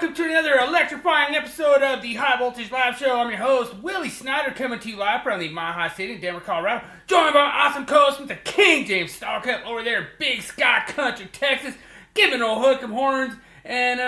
welcome to another electrifying episode of the High Voltage Live Show. I'm your host, Willie Snyder, coming to you live from the Mile High City in Denver, Colorado. Joined by awesome co-host Mr. King James Starcup over there in Big Sky Country, Texas, giving old hook 'em horns. And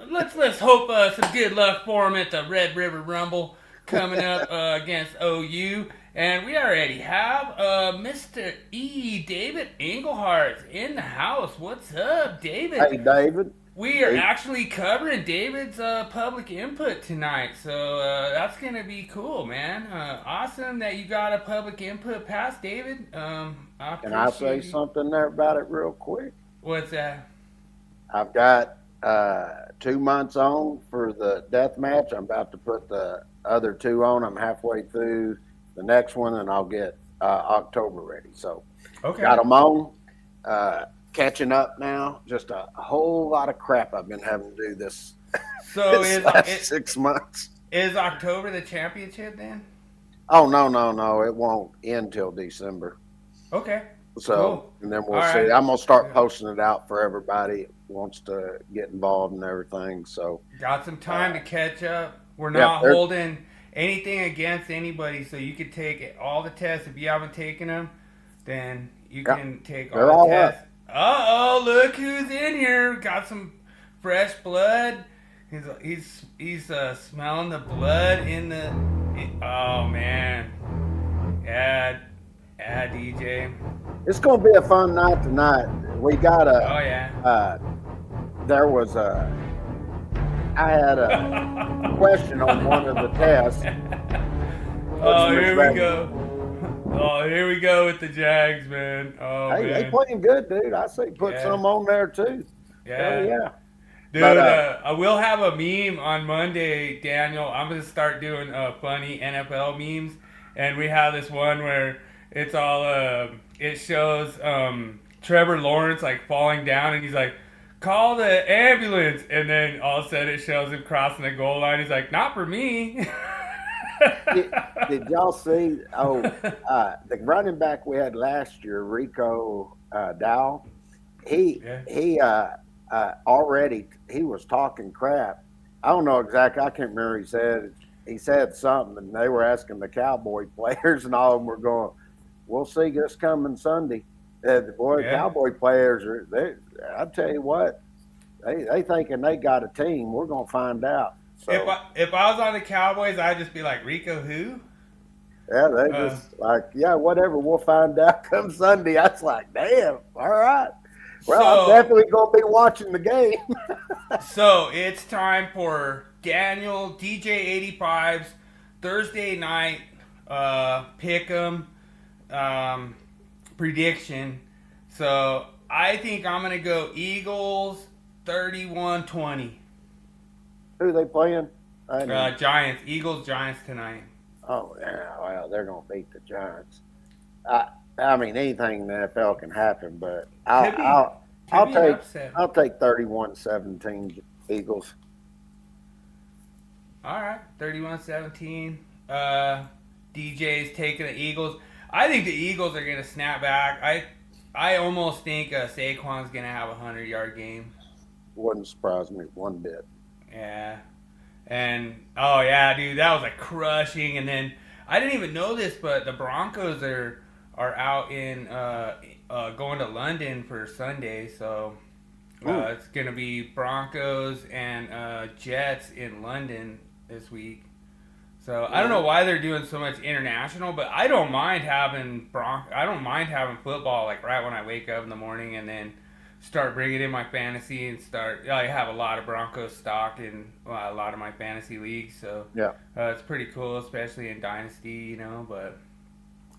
let's hope some good luck for him at the Red River Rumble coming up against OU. And we already have Mr. E. David Engelhardt in the house. What's up, David? Hey, David. We are actually covering David's public input tonight, so that's going to be cool, man. Awesome that you got a public input pass, David. Can I say something there about it real quick? What's that? I've got 2 months on for the death match. I'm about to put the other 2 on. I'm halfway through the next one, and I'll get October ready. So got them on. Catching up now. Just a whole lot of crap I've been having to do this, So this last 6 months. Is October the championship then? Oh, no. It won't end till December. Okay. So, cool. And then we'll All see. right. I'm going to start posting it out for everybody who wants to get involved and everything. So, Got some time to catch up. We're not holding anything against anybody, so you could take all the tests. If you haven't taken them, then you can take all the tests. Uh-oh, look who's in here. Got some fresh blood. He's smelling the blood in the... Oh, man. Yeah, DJ. It's going to be a fun night tonight. We got a... Oh, yeah. I had a question on one of the tests. Oh, here we go. Oh, here we go with the Jags, man. Oh, hey, man. they playing good, dude. I say put some on there, too. Yeah. Yeah. Dude, But, I will have a meme on Monday, Daniel. I'm going to start doing funny NFL memes. And we have this one where it's all, it shows Trevor Lawrence, like, falling down. And he's like, call the ambulance. And then all of a sudden it shows him crossing the goal line. He's like, not for me. Did y'all see? The running back we had last year, Rico Dow. He was talking crap. I don't know exactly. I can't remember. He said something, and they were asking the Cowboy players, and all of them were going, "We'll see this coming Sunday." Cowboy players are. I tell you what, they thinking they got a team. We're gonna find out. So, if I was on the Cowboys, I'd just be like, Rico who? Yeah, they just whatever. We'll find out come Sunday. I was like, damn, all right. Well, I'm definitely going to be watching the game. So it's time for Daniel DJ85's Thursday night pick'em prediction. So I think I'm going to go Eagles 31-20. Who are they playing? Giants. Eagles, Giants tonight. Oh, yeah. Well, they're going to beat the Giants. I mean, anything in the NFL can happen, but I'll take 31-17 Eagles. All right, 31-17. DJ's taking the Eagles. I think the Eagles are going to snap back. I almost think Saquon's going to have a 100-yard game. Wouldn't surprise me one bit. Yeah. And, oh, yeah, dude, that was a crushing. And then, I didn't even know this, but the Broncos are out in going to London for Sunday. So, it's going to be Broncos and Jets in London this week. So, I don't know why they're doing so much international, but I don't mind having football, like, right when I wake up in the morning and then start bringing in my fantasy and I have a lot of Broncos stock in a lot of my fantasy leagues, so yeah, it's pretty cool, especially in Dynasty, but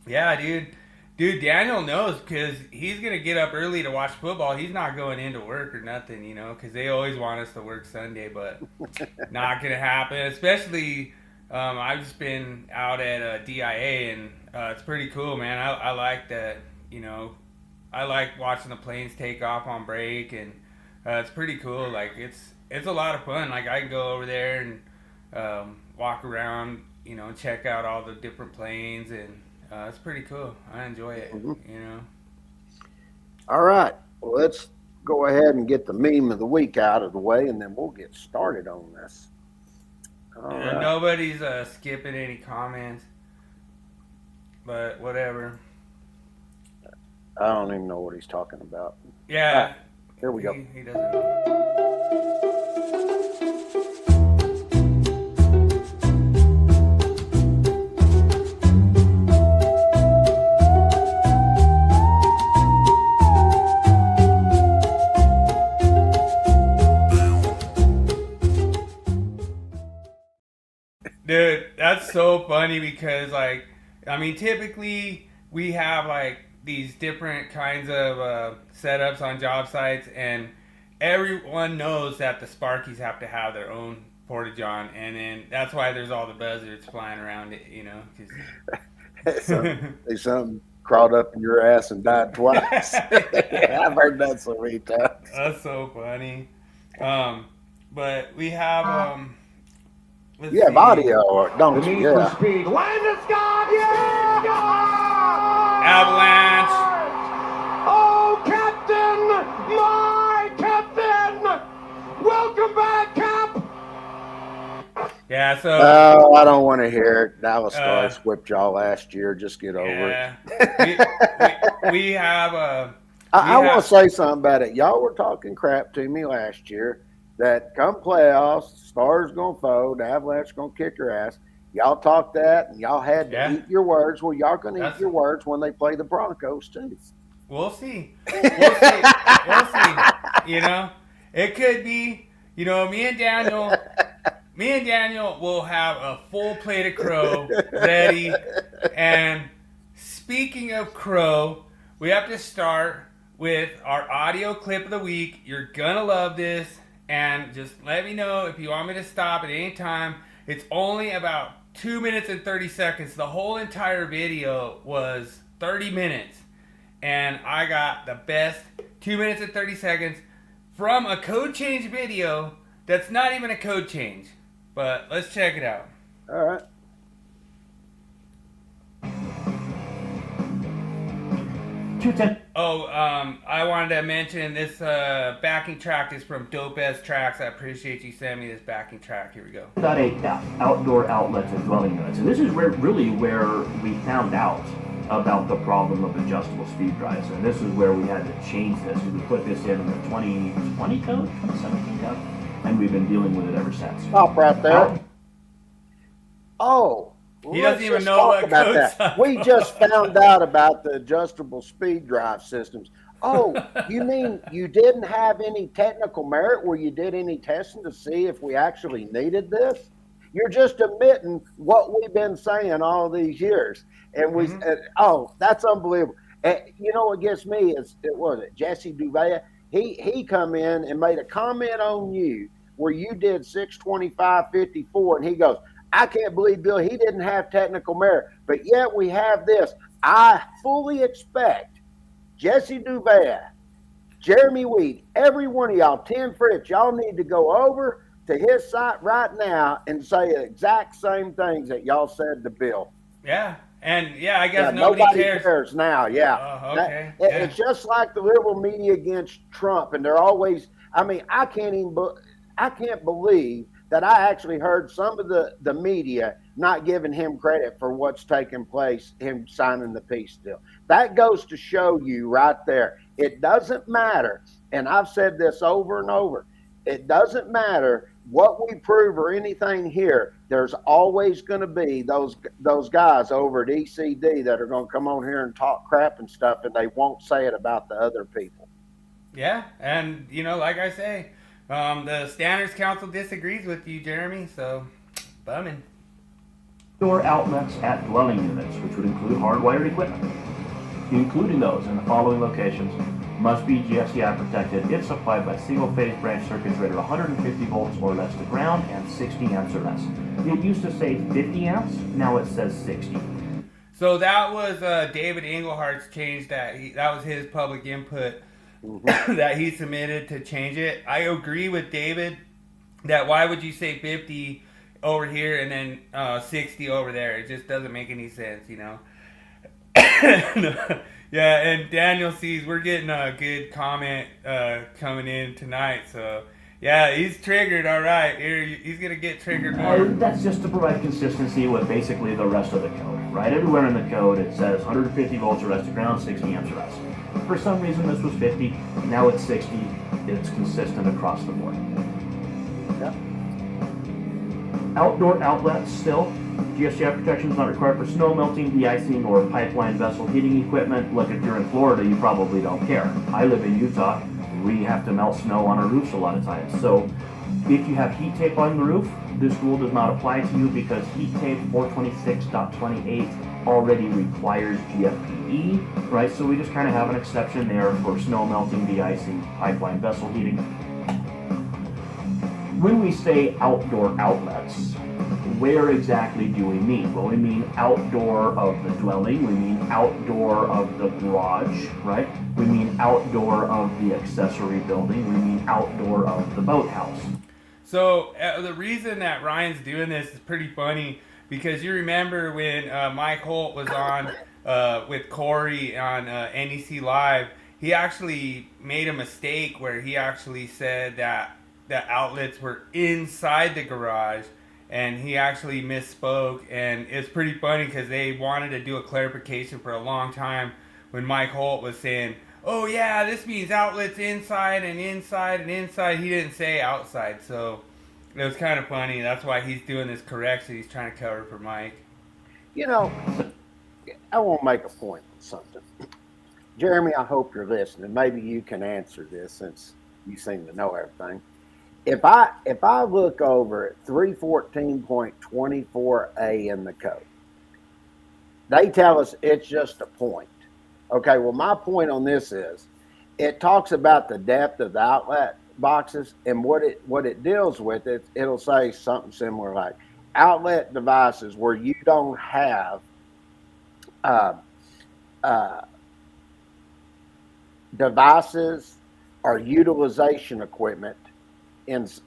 yeah, dude, Daniel knows because he's going to get up early to watch football. He's not going into work or nothing, because they always want us to work Sunday, but not going to happen, especially I've just been out at DIA, and it's pretty cool, man. I like that, I like watching the planes take off on break, and it's pretty cool. Like, it's a lot of fun. Like, I can go over there and walk around, and check out all the different planes, and it's pretty cool. I enjoy it, All right. Well, go ahead and get the meme of the week out of the way, and then we'll get started on this. All right. Nobody's skipping any comments, but whatever. I don't even know what he's talking about. Yeah. Here we go. He doesn't know. Dude, that's so funny because, like, I mean, typically we have, like, these different kinds of setups on job sites, and everyone knows that the Sparkies have to have their own porta-john, and then that's why there's all the buzzards flying around it, you know. There's something crawled up in your ass and died twice. Yeah, I've heard that so many times. That's so funny. But we have... you have audio, don't you? Yeah. Speed. Landon Scott, yeah! Avalanche. Oh, Captain! My Captain! Welcome back, Cap! Yeah, so... Oh, I don't want to hear it. Dallas Stars whipped y'all last year. Just get over it. We have... I want to say something about it. Y'all were talking crap to me last year that come playoffs, Stars going to fold, the Avalanche going to kick your ass. Y'all talked that, and y'all had to eat your words. Well, y'all going to eat your words when they play the Broncos, too. We'll see. We'll see. You know, it could be, you know, me and Daniel will have a full plate of crow ready. And speaking of crow, we have to start with our audio clip of the week. You're going to love this. And just let me know if you want me to stop at any time. It's only about 2 minutes and 30 seconds. The whole entire video was 30 minutes. And I got the best 2 minutes and 30 seconds from a code change video that's not even a code change. But let's check it out. All right. I wanted to mention this backing track is from Dope As Tracks. I appreciate you sending me this backing track. Here we go. Outdoor outlets and dwelling units. And this is where we found out about the problem of adjustable speed drives. And this is where we had to change this. We put this in the 2020 code, 2017 code, and we've been dealing with it ever since. Stop right there. Oh. He doesn't even know what about that. We just found out about the adjustable speed drive systems. Oh, you mean you didn't have any technical merit where you did any testing to see if we actually needed this? You're just admitting what we've been saying all these years. And we that's unbelievable. And you know what gets me is, Jesse Duvea? He come in and made a comment on you where you did 625.54, and he goes, I can't believe, Bill, he didn't have technical merit, but yet we have this. I fully expect Jesse Duvea, Jeremy Weed, every one of y'all, Tim Fritz, y'all need to go over to his site right now and say the exact same things that y'all said to Bill. Yeah, and I guess nobody cares now. Yeah, okay. It's just like the liberal media against Trump, and they're always. I mean, I can't believe that I actually heard some of the media not giving him credit for what's taking place, him signing the peace deal. That goes to show you right there. It doesn't matter, and I've said this over and over, it doesn't matter what we prove or anything here. There's always going to be those guys over at ECD that are going to come on here and talk crap and stuff, and they won't say it about the other people. Yeah, and, like I say, the Standards Council disagrees with you, Jeremy, so bumming. Outdoor outlets at dwelling units, which would include hardwired equipment, including those in the following locations, must be GFCI protected if supplied by single-phase branch circuits rated 150 volts or less to ground and 60 amps or less. It used to say 50 amps, now it says 60. So that was David Englehart's change that was his public input. That he submitted to change it. I agree with David that why would you say 50 over here and then 60 over there? It just doesn't make any sense, Yeah, and Daniel sees we're getting a good comment coming in tonight, so yeah, he's triggered. All right, here he's gonna get triggered more. That's just to provide consistency with basically the rest of the code, right? Everywhere in the code it says 150 volts arrest to ground, 60 amps arrest. For some reason this was 50, now it's 60. It's consistent across the board. Yep. Outdoor outlets still. GFCI protection is not required for snow melting, de-icing, or pipeline vessel heating equipment. Look, if you're in Florida, you probably don't care. I live in Utah. We have to melt snow on our roofs a lot of times. So if you have heat tape on the roof, this rule does not apply to you because heat tape 426.28 already requires GFPE, right? So we just kind of have an exception there for snow melting, de-icing, pipeline vessel heating. When we say outdoor outlets, where exactly do we mean? Well, we mean outdoor of the dwelling, we mean outdoor of the garage, right? We mean outdoor of the accessory building, we mean outdoor of the boathouse. So the reason that Ryan's doing this is pretty funny because you remember when Mike Holt was on with Corey on NEC Live, he actually made a mistake where he actually said that the outlets were inside the garage, and he actually misspoke, and it's pretty funny because they wanted to do a clarification for a long time when Mike Holt was saying, oh yeah, this means outlets inside and inside and inside. He didn't say outside, so it was kind of funny. That's why he's doing this correction. He's trying to cover for Mike. You know, I want to make a point on something. Jeremy, I hope you're listening. Maybe you can answer this since you seem to know everything. If I look over at 314.24a in the code, they tell us it's just a point. Okay, well, my point on this is it talks about the depth of the outlet boxes, and what it deals with, it'll say something similar like outlet devices where you don't have devices or utilization equipment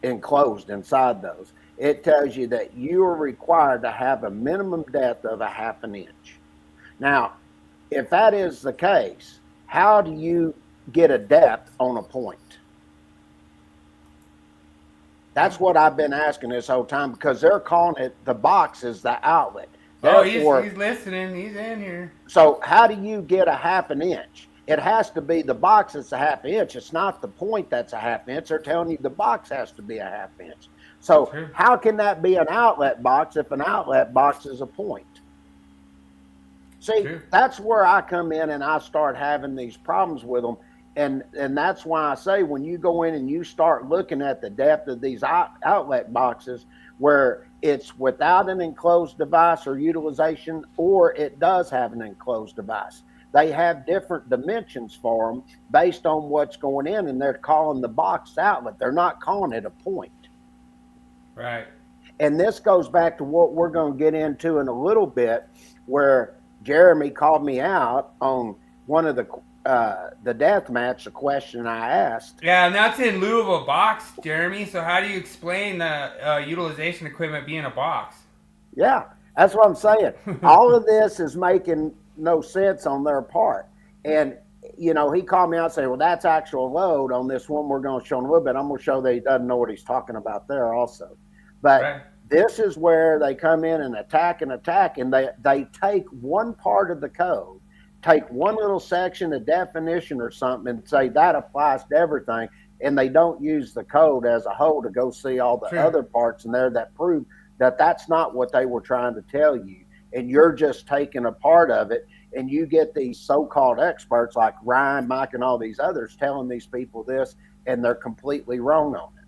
enclosed inside those. It tells you that you are required to have a minimum depth of a half an inch. Now, if that is the case, how do you get a depth on a point? That's what I've been asking this whole time because they're calling it the box is the outlet. Therefore, he's listening. He's in here. So how do you get a half an inch? It has to be the box that's a half inch. It's not the point that's a half inch. They're telling you the box has to be a half inch. So how can that be an outlet box if an outlet box is a point? See, that's where I come in and I start having these problems with them. And that's why I say when you go in and you start looking at the depth of these outlet boxes where it's without an enclosed device or utilization, or it does have an enclosed device, they have different dimensions for them based on what's going in, and they're calling the box outlet. They're not calling it a point. Right. And this goes back to what we're going to get into in a little bit, where Jeremy called me out on one of the death match, the question I asked. Yeah, and that's in lieu of a box, Jeremy. So how do you explain the utilization equipment being a box? Yeah, that's what I'm saying. All of this is making no sense on their part. And, you know, he called me out and said, well, that's actual load on this one. We're going to show him a little bit. I'm going to show that he doesn't know what he's talking about there also. But this is where they come in and attack, and they take one part of the code, take one little section, a definition or something, and say that applies to everything. And they don't use the code as a whole to go see all the other parts in there that prove that that's not what they were trying to tell you. And you're just taking a part of it, and you get these so-called experts like Ryan, Mike, and all these others telling these people this, and they're completely wrong on it.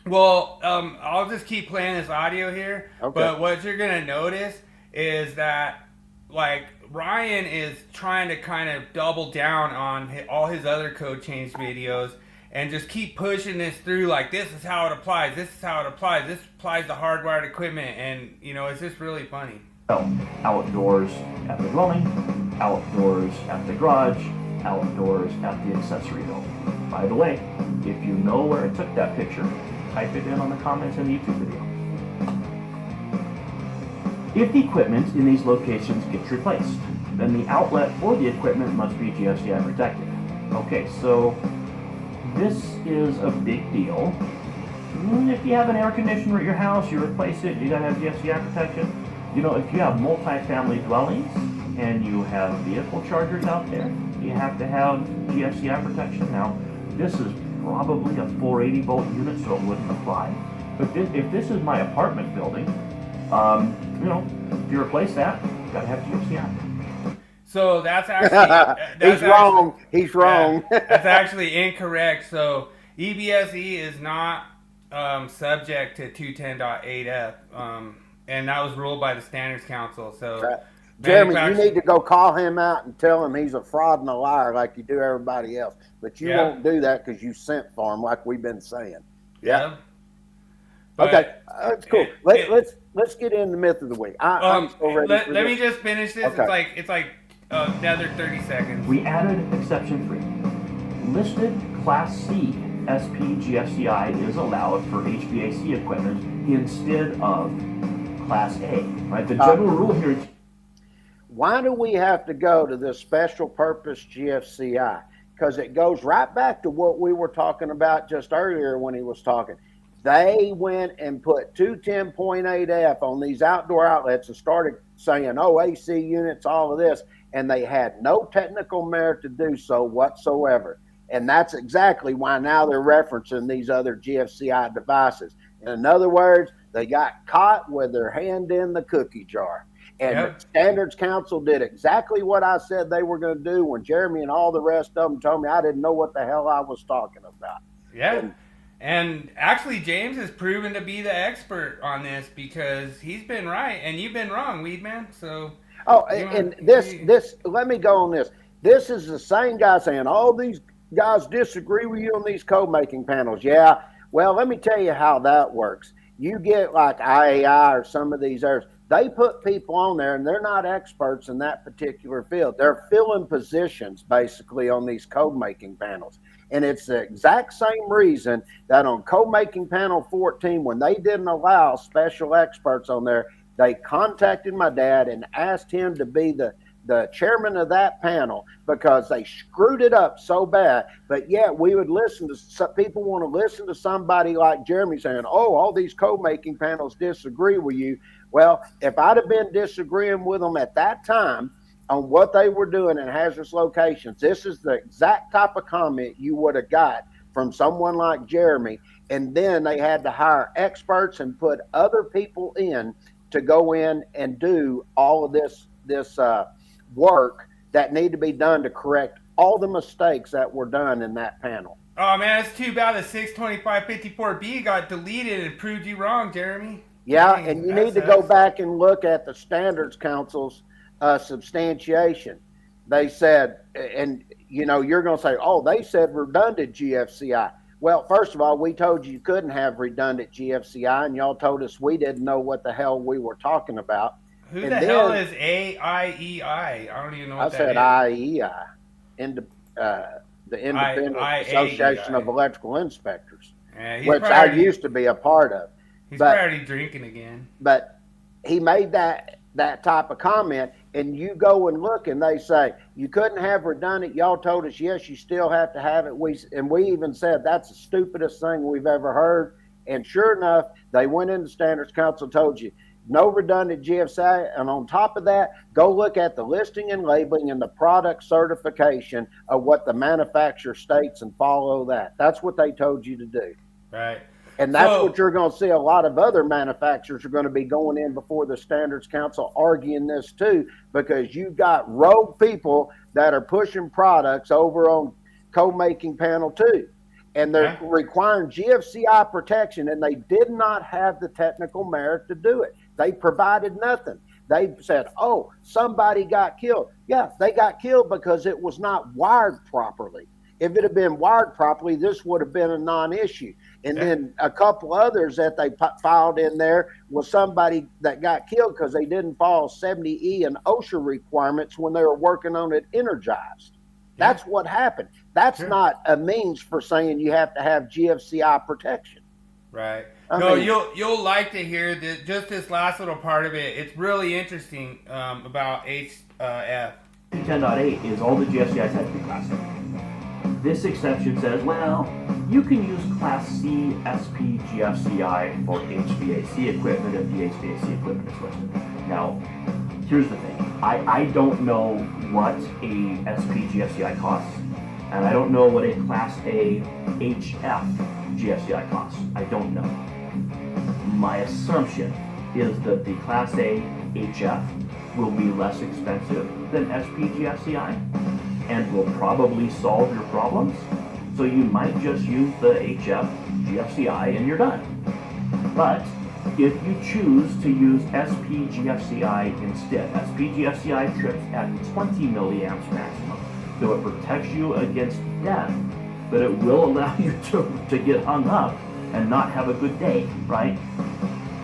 Well, I'll just keep playing this audio here. Okay. But what you're going to notice is that, like, Ryan is trying to kind of double down on all his other code change videos and just keep pushing this through, like, this is how it applies, this is how it applies, this applies to hardwired equipment, and, you know, it's just really funny. Outdoors at the dwelling, outdoors at the garage, outdoors at the accessory building. By the way, if you know where I took that picture, type it in on the comments in the YouTube video. If the equipment in these locations gets replaced, then the outlet for the equipment must be GFCI protected. Okay, so this is a big deal. If you have an air conditioner at your house, you replace it, you gotta have GFCI protection. You know, if you have multi-family dwellings and you have vehicle chargers out there, you have to have GFCI protection. Now, this is probably a 480 volt unit, so it wouldn't apply. But if this is my apartment building, you know, if you replace that, you gotta have GFCI. So that's actually He's wrong. He's wrong. That's actually incorrect. So EBSE is not subject to 210.8F, and that was ruled by the Standards Council. So Jeremy, you need to go call him out and tell him he's a fraud and a liar like you do everybody else. But you won't do that because you sent for him, like we've been saying. Yeah. Okay, that's cool. Let's get in the myth of the week. I'm so ready. Let me just finish this. Okay. It's like another 30 seconds. We added exception 3. Listed Class C SP GFCI is allowed for HVAC equipment instead of Class A. Right? The general rule here is. Why do we have to go to this special purpose GFCI? Because it goes right back to what we were talking about just earlier when he was talking. They went and put 210.8F on these outdoor outlets and started saying, oh, AC units, all of this, and they had no technical merit to do so whatsoever. And that's exactly why now they're referencing these other GFCI devices. In other words, they got caught with their hand in the cookie jar. And the Standards Council did exactly what I said they were going to do when Jeremy and all the rest of them told me I didn't know what the hell I was talking about. Yeah. And actually, James has proven to be the expert on this because he's been right and you've been wrong, Weedman. So. Oh, and this, let me go on this. This is the same guy saying all these guys disagree with you on these code making panels. Yeah. Well, let me tell you how that works. You get like IAI or some of these others. They put people on there and they're not experts in that particular field. They're filling positions basically on these code making panels. And it's the exact same reason that on code making panel 14, when they didn't allow special experts on there, they contacted my dad and asked him to be the chairman of that panel because they screwed it up so bad. But yet we would listen to some people want to listen to somebody like Jeremy saying, oh, all these code making panels disagree with you. Well, if I'd have been disagreeing with them at that time on what they were doing in hazardous locations, this is the exact type of comment you would have got from someone like Jeremy. And then they had to hire experts and put other people in to go in and do all of this work that need to be done to correct all the mistakes that were done in that panel. Oh, man, it's too bad the 62554B got deleted and proved you wrong, Jeremy. Yeah, and you need to go back and look at the Standards Council's substantiation. They said, and you know, you're going to say, oh, they said redundant GFCI. Well, first of all, we told you couldn't have redundant GFCI, and y'all told us we didn't know what the hell we were talking about. Who the hell is AIEI? I don't even know what that is. I said IEI, the Independent Association of Electrical Inspectors, which I used to be a part of. He's probably drinking again. But he made that type of comment, and you go and look, and they say, you couldn't have redundant. Y'all told us, yes, you still have to have it. We even said that's the stupidest thing we've ever heard. And sure enough, they went into Standards Council, told you, no redundant GFCI. And on top of that, go look at the listing and labeling and the product certification of what the manufacturer states and follow that. That's what they told you to do. Right. And that's what you're going to see. A lot of other manufacturers are going to be going in before the Standards Council arguing this too, because you've got rogue people that are pushing products over on code making panel 2. And they're requiring GFCI protection, and they did not have the technical merit to do it. They provided nothing. They said, oh, somebody got killed. Yeah, they got killed because it was not wired properly. If it had been wired properly, this would have been a non-issue. And then a couple others that they filed in there was somebody that got killed because they didn't follow 70E and OSHA requirements when they were working on it energized. That's what happened. That's not a means for saying you have to have GFCI protection. Right. No, you'll like to hear just this last little part of it. It's really interesting about HF. 10.8 is all the GFCIs have to be Class A. This exception says, well, you can use Class C SP GFCI for HVAC equipment if the HVAC equipment is listed. Now, here's the thing. I don't know what a SP GFCI costs, and I don't know what a Class A HF GFCI costs. I don't know. My assumption is that the Class A HF will be less expensive than SP GFCI and will probably solve your problems. So you might just use the HF GFCI and you're done. But if you choose to use SP GFCI instead, SP GFCI trips at 20 milliamps maximum, so it protects you against death, but it will allow you to get hung up and not have a good day, right?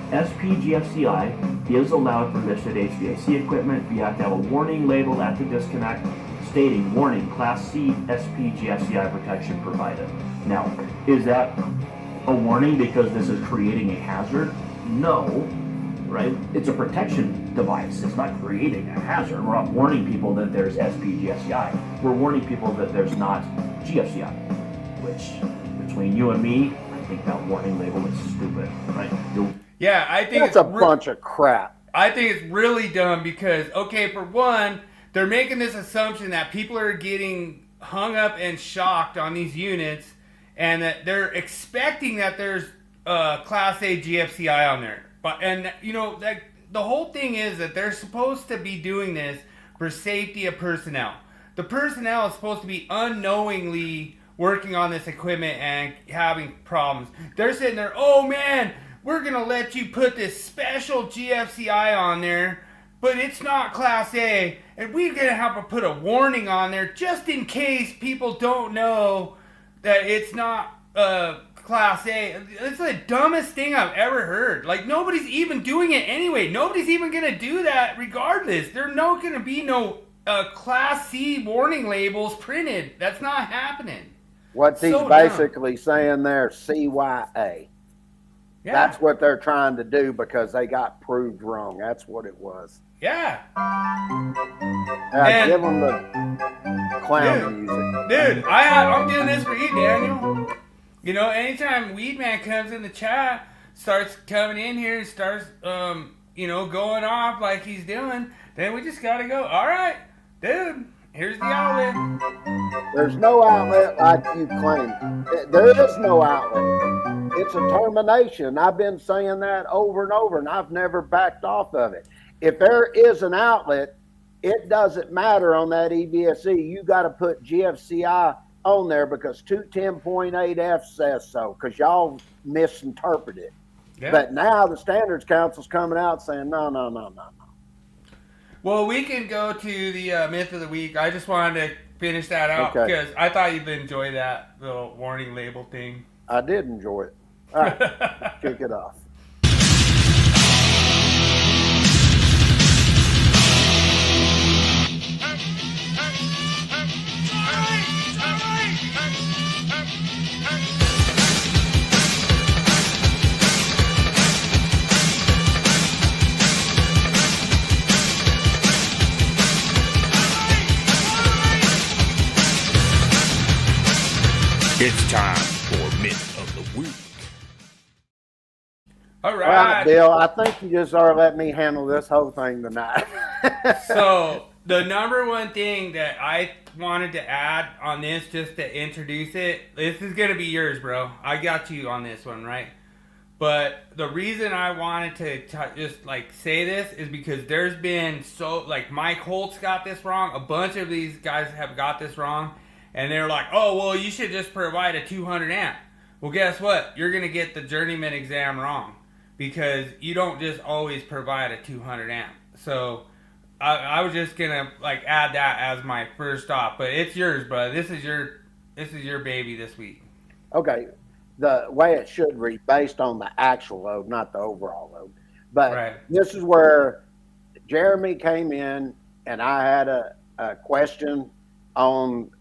SP GFCI is allowed for listed HVAC equipment. You have to have a warning label at the disconnect stating, warning, Class C SP GFCI protection provided. Now, is that a warning because this is creating a hazard? No, right? It's a protection device. It's not creating a hazard. We're not warning people that there's SP GFCI. We're warning people that there's not GFCI, which between you and me, I think that warning label is stupid, right? Yeah, I think That's a bunch of crap. I think it's really dumb because, okay, for one, they're making this assumption that people are getting hung up and shocked on these units and that they're expecting that there's Class A GFCI on there. And the whole thing is that they're supposed to be doing this for safety of personnel. The personnel is supposed to be unknowingly working on this equipment and having problems. They're sitting there, oh man, we're going to let you put this special GFCI on there, but it's not Class A, and we're going to have to put a warning on there just in case people don't know that it's not Class A. It's the dumbest thing I've ever heard. Like, nobody's even doing it anyway. Nobody's even going to do that regardless. There's not going to be no Class C warning labels printed. That's not happening. What he's basically saying there, CYA. Yeah. That's what they're trying to do because they got proved wrong. That's what it was. Yeah. Give them the clown music. Dude, I'm doing this for you, Daniel. You know, anytime Weed Man comes in the chat, starts coming in here, starts, going off like he's doing, then we just got to go, all right, dude, here's the outlet. There's no outlet like you claim. There is no outlet. It's a termination. I've been saying that over and over, and I've never backed off of it. If there is an outlet, it doesn't matter on that EVSE. You got to put GFCI on there because 210.8F says so, because y'all misinterpreted it. Yeah. But now the Standards Council's coming out saying, no. Well, we can go to the myth of the week. I just wanted to finish that out because I thought you'd enjoy that little warning label thing. I did enjoy it. All right, kick it off. It's time for Myth of the Week. All right, Bill, I think you just are letting me handle this whole thing tonight. So, the number one thing that I wanted to add on this, just to introduce it, this is going to be yours, bro. I got you on this one, right? But the reason I wanted to just say this is because there's been Mike Holtz got this wrong. A bunch of these guys have got this wrong. And they're like, oh, well, you should just provide a 200 amp. Well, guess what? You're going to get the journeyman exam wrong because you don't just always provide a 200 amp. So I was just going to add that as my first stop. But it's yours, bro. This is your baby this week. Okay. The way it should read based on the actual load, not the overall load. But This is where Jeremy came in and I had a question on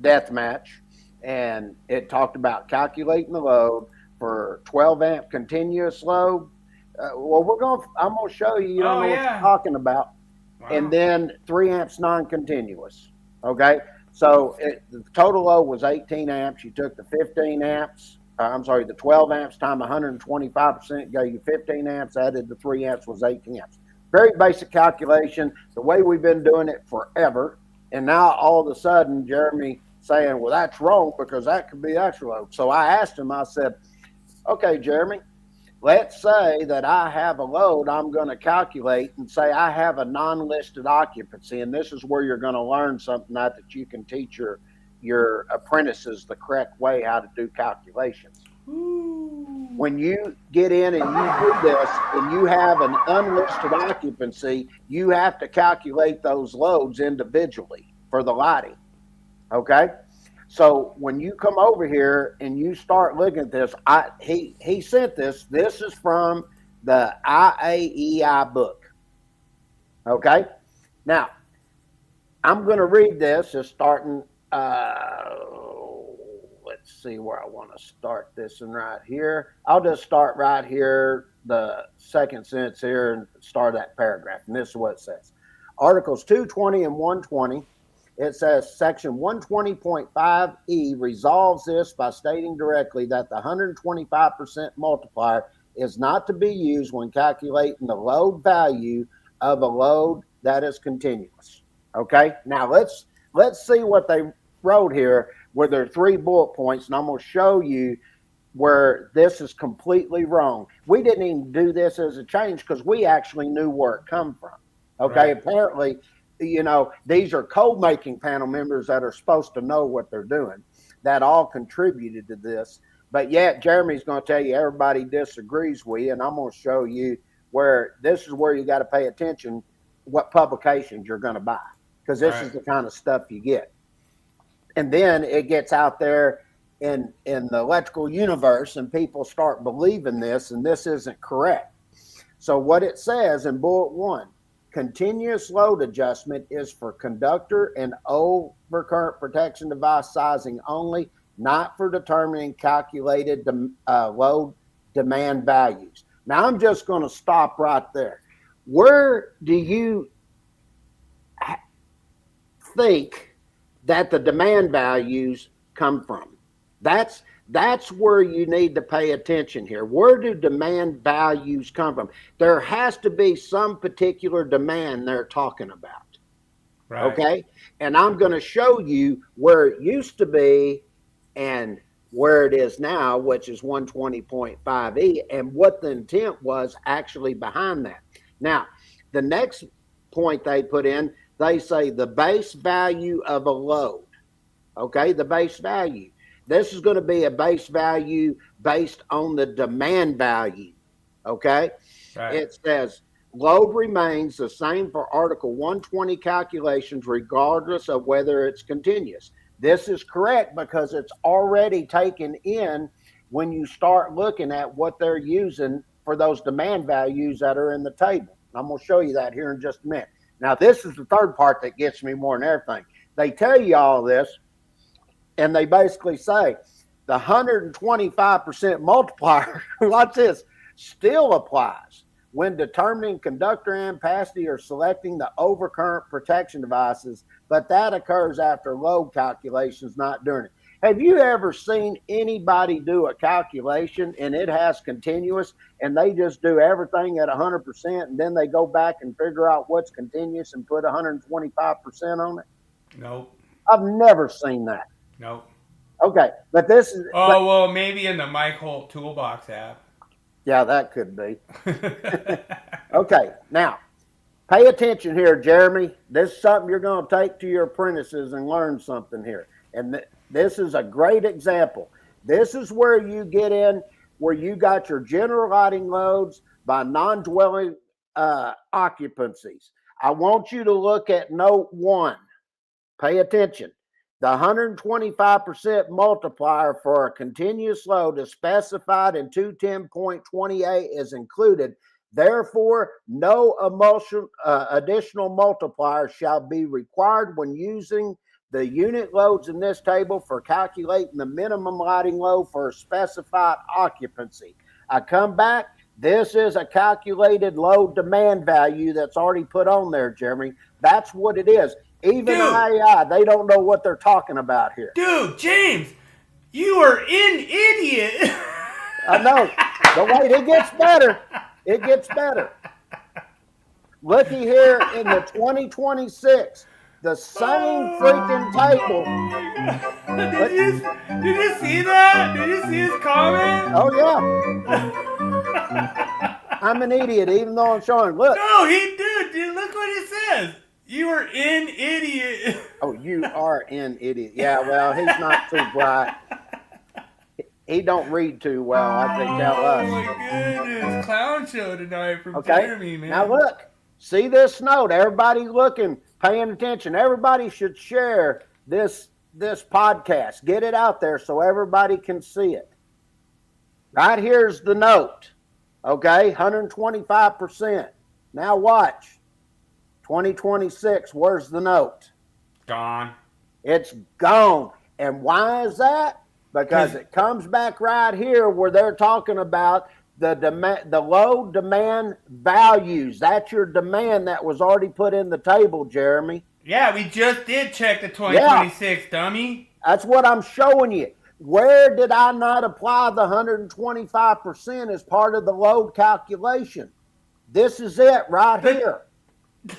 death match, and it talked about calculating the load for 12 amp continuous load. I'm gonna show you. You don't know what you're talking about. and then 3 amps non-continuous. Okay, so the total load was 18 amps. You took the 15 amps. The 12 amps times 125% gave you 15 amps. Added the 3 amps was 18 amps. Very basic calculation. The way we've been doing it forever, and now all of a sudden Jeremy saying, "Well, that's wrong because that could be extra load." So I asked him. I said, "Okay, Jeremy, let's say that I have a load I'm going to calculate and say I have a non-listed occupancy, and this is where you're going to learn something that you can teach your apprentices the correct way how to do calculations." When you get in and you do this and you have an unlisted occupancy, you have to calculate those loads individually for the lighting. Okay? So when you come over here and you start looking at this, he sent this. This is from the IAEI book. Okay? Now, I'm going to read this as starting, let's see where I want to start this and right here. I'll just start right here, the second sentence here, and start that paragraph. And this is what it says. Articles 220 and 120. It says section 120.5E resolves this by stating directly that the 125% multiplier is not to be used when calculating the load value of a load that is continuous. Okay, now let's see what they wrote here, where there are 3 bullet points, and I'm going to show you where this is completely wrong. We didn't even do this as a change because we actually knew where it come from. Okay, right. Apparently, these are code making panel members that are supposed to know what they're doing, that all contributed to this. But yet Jeremy's going to tell you everybody disagrees with you, and I'm going to show you where this is where you got to pay attention what publications you're going to buy, because this is the kind of stuff you get. And then it gets out there in the electrical universe and people start believing this, and this isn't correct. So what it says in bullet 1, continuous load adjustment is for conductor and overcurrent protection device sizing only, not for determining calculated load demand values. Now I'm just going to stop right there. Where do you think that the demand values come from? That's where you need to pay attention here. Where do demand values come from? There has to be some particular demand they're talking about. Right. Okay? And I'm going to show you where it used to be and where it is now, which is 120.5E, and what the intent was actually behind that. Now, the next point they put in, they say the base value of a load. Okay, the base value. This is going to be a base value based on the demand value. Okay, right. It says load remains the same for Article 120 calculations, regardless of whether it's continuous. This is correct because it's already taken in when you start looking at what they're using for those demand values that are in the table. I'm going to show you that here in just a minute. Now, this is the third part that gets me more than everything. They tell you all this, and they basically say the 125% multiplier, watch this, still applies when determining conductor ampacity or selecting the overcurrent protection devices, but that occurs after load calculations, not during it. Have you ever seen anybody do a calculation and it has continuous and they just do everything at 100% and then they go back and figure out what's continuous and put 125% on it? Nope. I've never seen that. Nope. Okay, but this is... well, maybe in the Mike Holt Toolbox app. Yeah, that could be. Okay, now, pay attention here, Jeremy. This is something you're going to take to your apprentices and learn something here. And this is a great example. This is where you get in, where you got your general lighting loads by non-dwelling occupancies. I want you to look at note 1. Pay attention. The 125% multiplier for a continuous load is specified in 210.28 is included. Therefore, no additional multiplier shall be required when using the unit loads in this table for calculating the minimum lighting load for a specified occupancy. I come back, This is a calculated load demand value that's already put on there, Jeremy. That's what it is. Even Dude. IAI, they don't know what they're talking about here. Dude, James, you are an idiot. I know. But wait, it gets better. It gets better. Looky here in the 2026, the same freaking table. Did you see that? Did you see his comment? Oh, yeah. I'm an idiot, even though I'm showing. Look. No, dude, look what it says. You are an idiot. Oh, you are an idiot. Yeah, well, he's not too bright. He don't read too well, I think tell us. Oh, my goodness. Clown show tonight from Okay. Jeremy, man. Now, look. See this note. Everybody looking, paying attention. Everybody should share this podcast. Get it out there so everybody can see it. Right here's the note. Okay, 125%. Now watch. 2026, where's the note? Gone. It's gone. And why is that? Because it comes back right here where they're talking about the load demand values. That's your demand that was already put in the table, Jeremy. Yeah, we just did check the 2026, dummy. That's what I'm showing you. Where did I not apply the 125% as part of the load calculation? This is it right here.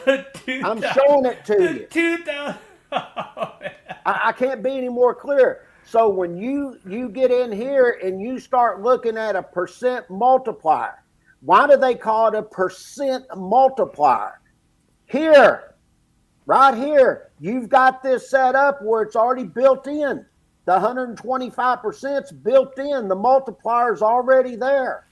I'm showing it to you. 2000. I can't be any more clear. So when you get in here and you start looking at a percent multiplier, why do they call it a percent multiplier? Here, right here, you've got this set up where it's already built in. The 125% is built in. The multiplier is already there.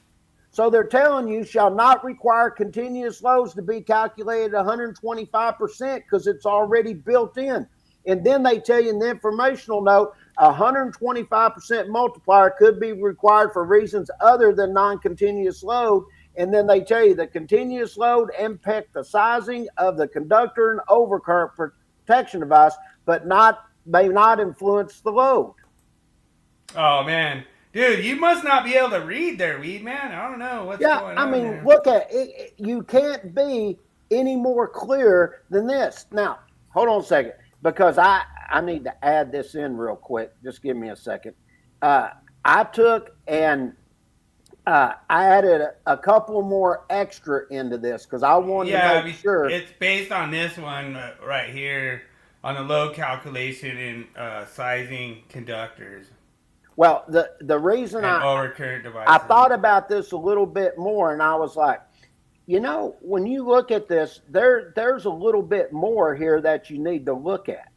So they're telling you shall not require continuous loads to be calculated 125% because it's already built in. And then they tell you in the informational note, 125% multiplier could be required for reasons other than non-continuous load. And then they tell you the continuous load impact the sizing of the conductor and overcurrent protection device, but may not influence the load. Oh, man. Dude, you must not be able to read there, Weed Man. I don't know what's going on. I mean, there. look at it. You can't be any more clear than this. Now, hold on a second, because I need to add this in real quick. Just give me a second. I took and I added a couple more extra into this because I wanted to make sure. It's based on this one right here on the load calculation and sizing conductors. Well, the reason overcurrent devices. I thought about this a little bit more, and I was like, when you look at this, there's a little bit more here that you need to look at.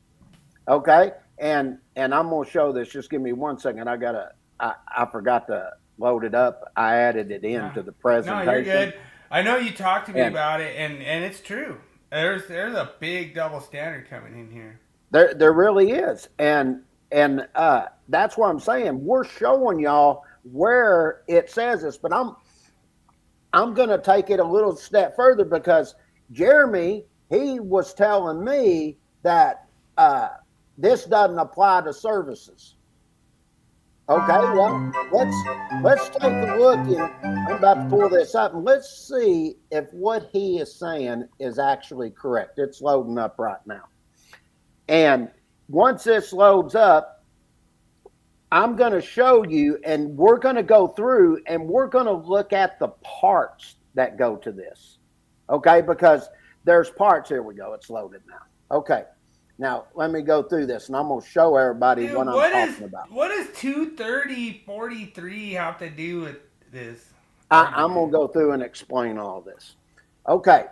Okay, and I'm gonna show this. Just give me 1 second. I forgot to load it up. I added it into the presentation. No, you're good. I know you talked to me about it, and it's true. There's a big double standard coming in here. There really is, and that's what I'm saying. We're showing y'all where it says this, but I'm going to take it a little step further because Jeremy, he was telling me that this doesn't apply to services. Okay, well, let's take a look, and I'm about to pull this up, and let's see if what he is saying is actually correct. It's loading up right now. And once this loads up, I'm going to show you, and we're going to go through, and we're going to look at the parts that go to this. Okay, because there's parts. Here we go. It's loaded now. Okay. Now, let me go through this, and I'm going to show everybody what I'm talking about. What does 230/43 have to do with this? I'm going to go through and explain all this. Okay.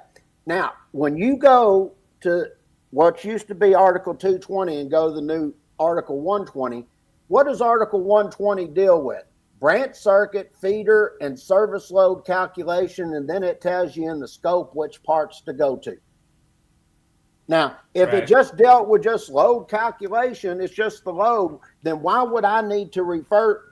Now, when you go to what used to be Article 220 and go to the new Article 120, what does Article 120 deal with? Branch circuit, feeder, and service load calculation, and then it tells you in the scope which parts to go to. Now, if it just dealt with just load calculation, it's just the load, then why would I need to refer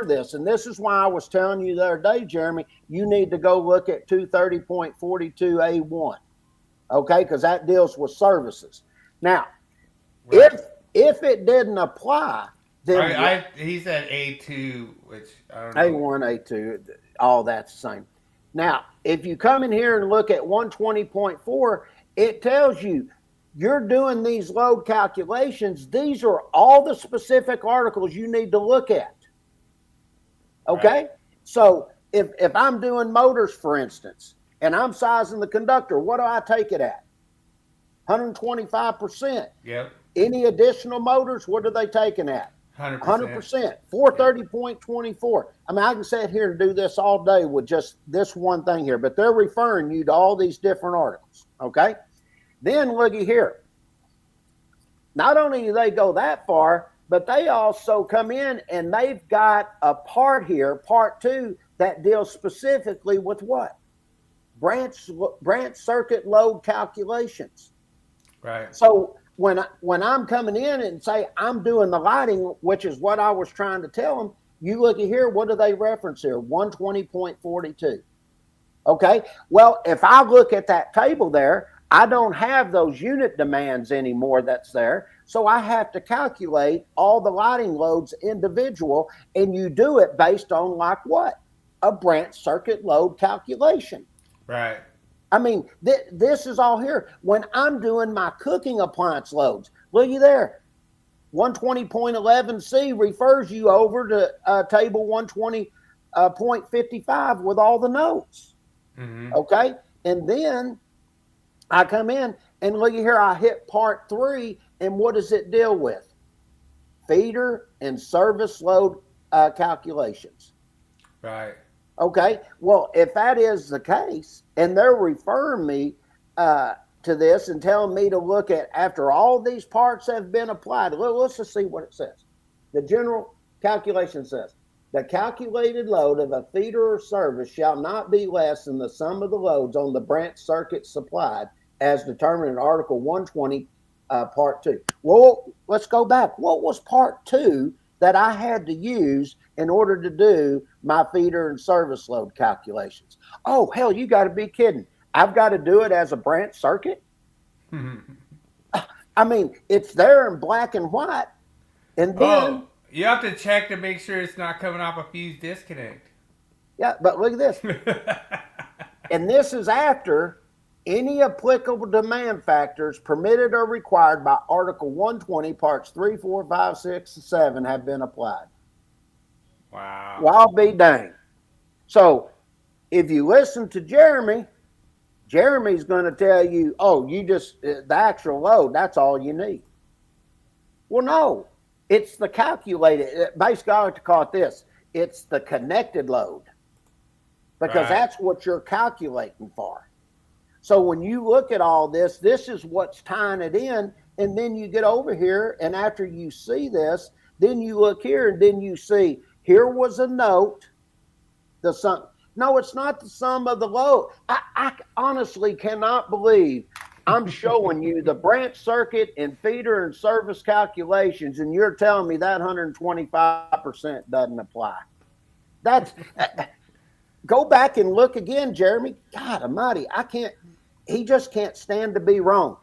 this? And this is why I was telling you the other day, Jeremy, you need to go look at 230.42A1, okay, because that deals with services. Now, if it didn't apply, then he said A2, which I don't know. A1, A2. all that's the same. Now, if you come in here and look at 120.4, it tells you you're doing these load calculations. These are all the specific articles you need to look at. Okay? Right. So if I'm doing motors, for instance, and I'm sizing the conductor, what do I take it at? 125%. Yep. Any additional motors, what are they taking at? 100%. 430.24. I mean, I can sit here and do this all day with just this one thing here, but they're referring you to all these different articles. Okay? Then looky here. Not only do they go that far, but they also come in and they've got a part here, part 2, that deals specifically with what? Branch circuit load calculations. Right. So when I'm coming in and say I'm doing the lighting, which is what I was trying to tell them, you look at here, what do they reference here? 120.42. Okay. Well, if I look at that table there, I don't have those unit demands anymore that's there. So I have to calculate all the lighting loads individual, and you do it based on like what? A branch circuit load calculation. Right. I mean, this is all here. When I'm doing my cooking appliance loads, look you there. 120.11C refers you over to table 120.55 with all the notes. Mm-hmm. Okay? And then I come in and look here, I hit part 3, and what does it deal with? Feeder and service load calculations. Right. Okay, well, if that is the case, and they're referring me to this and telling me to look at after all these parts have been applied, let's just see what it says. The general calculation says, the calculated load of a feeder or service shall not be less than the sum of the loads on the branch circuit supplied as determined in Article 120, Part 2. Well, let's go back. What was Part 2 that I had to use in order to do my feeder and service load calculations? Oh, hell, you got to be kidding. I've got to do it as a branch circuit? I mean, it's there in black and white. And then... you have to check to make sure it's not coming off a fuse disconnect. Yeah, but look at this. And this is after any applicable demand factors permitted or required by Article 120, Parts 3, 4, 5, 6, and 7 have been applied. Wow. Well, I'll be dang. So if you listen to Jeremy, Jeremy's going to tell you, oh, you just, the actual load, that's all you need. Well, no, it's the calculated. Basically, I like to call it this. It's the connected load, because that's what you're calculating for. So when you look at all this, this is what's tying it in. And then you get over here, and after you see this, then you look here, and then you see, here was a note, the sum. No, it's not the sum of the load. I honestly cannot believe I'm showing you the branch circuit and feeder and service calculations, and you're telling me that 125% doesn't apply. That's go back and look again, Jeremy. God almighty, he just can't stand to be wrong.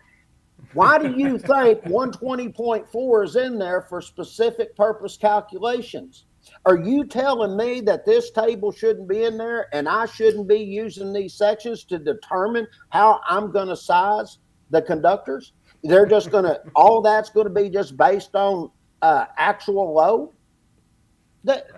Why do you think 120.4 is in there for specific purpose calculations? Are you telling me that this table shouldn't be in there and I shouldn't be using these sections to determine how I'm going to size the conductors? They're just going to, all that's going to be just based on actual load?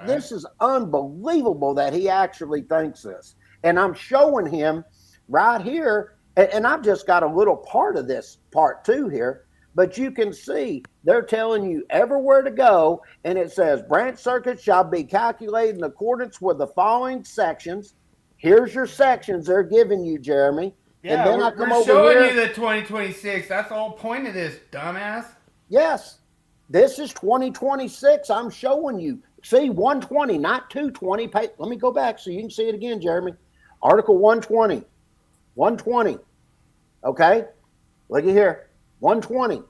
This is unbelievable that he actually thinks this. And I'm showing him right here, and I've just got a little part of this part 2 here, but you can see they're telling you everywhere to go, and it says branch circuits shall be calculated in accordance with the following sections. Here's your sections they're giving you, Jeremy. Yeah, and then we're, I come we're over showing here. You the 2026. That's the whole point of this, dumbass. Yes, this is 2026. I'm showing you. See, 120, not 220. Let me go back so you can see it again, Jeremy. Article 120. 120. Okay? Look at here. 120.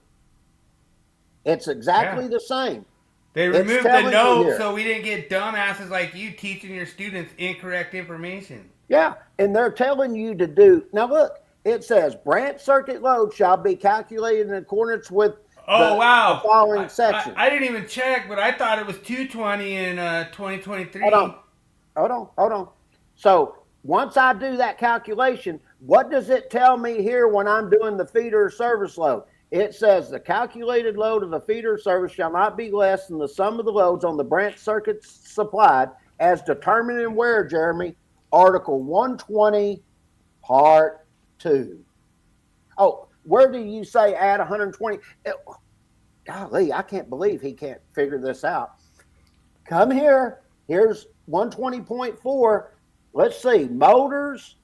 It's exactly the same. They removed the note so we didn't get dumbasses like you teaching your students incorrect information. Yeah, and they're telling you to do. Now look, it says branch circuit load shall be calculated in accordance with the following section. I didn't even check, but I thought it was 220 in 2023. Hold on. So once I do that calculation, what does it tell me here when I'm doing the feeder service load? It says the calculated load of the feeder service shall not be less than the sum of the loads on the branch circuits supplied as determined in where, Jeremy? Article 120, Part 2. Oh, where do you say add 120? Golly, I can't believe he can't figure this out. Come here. Here's 120.4. Let's see. Motors,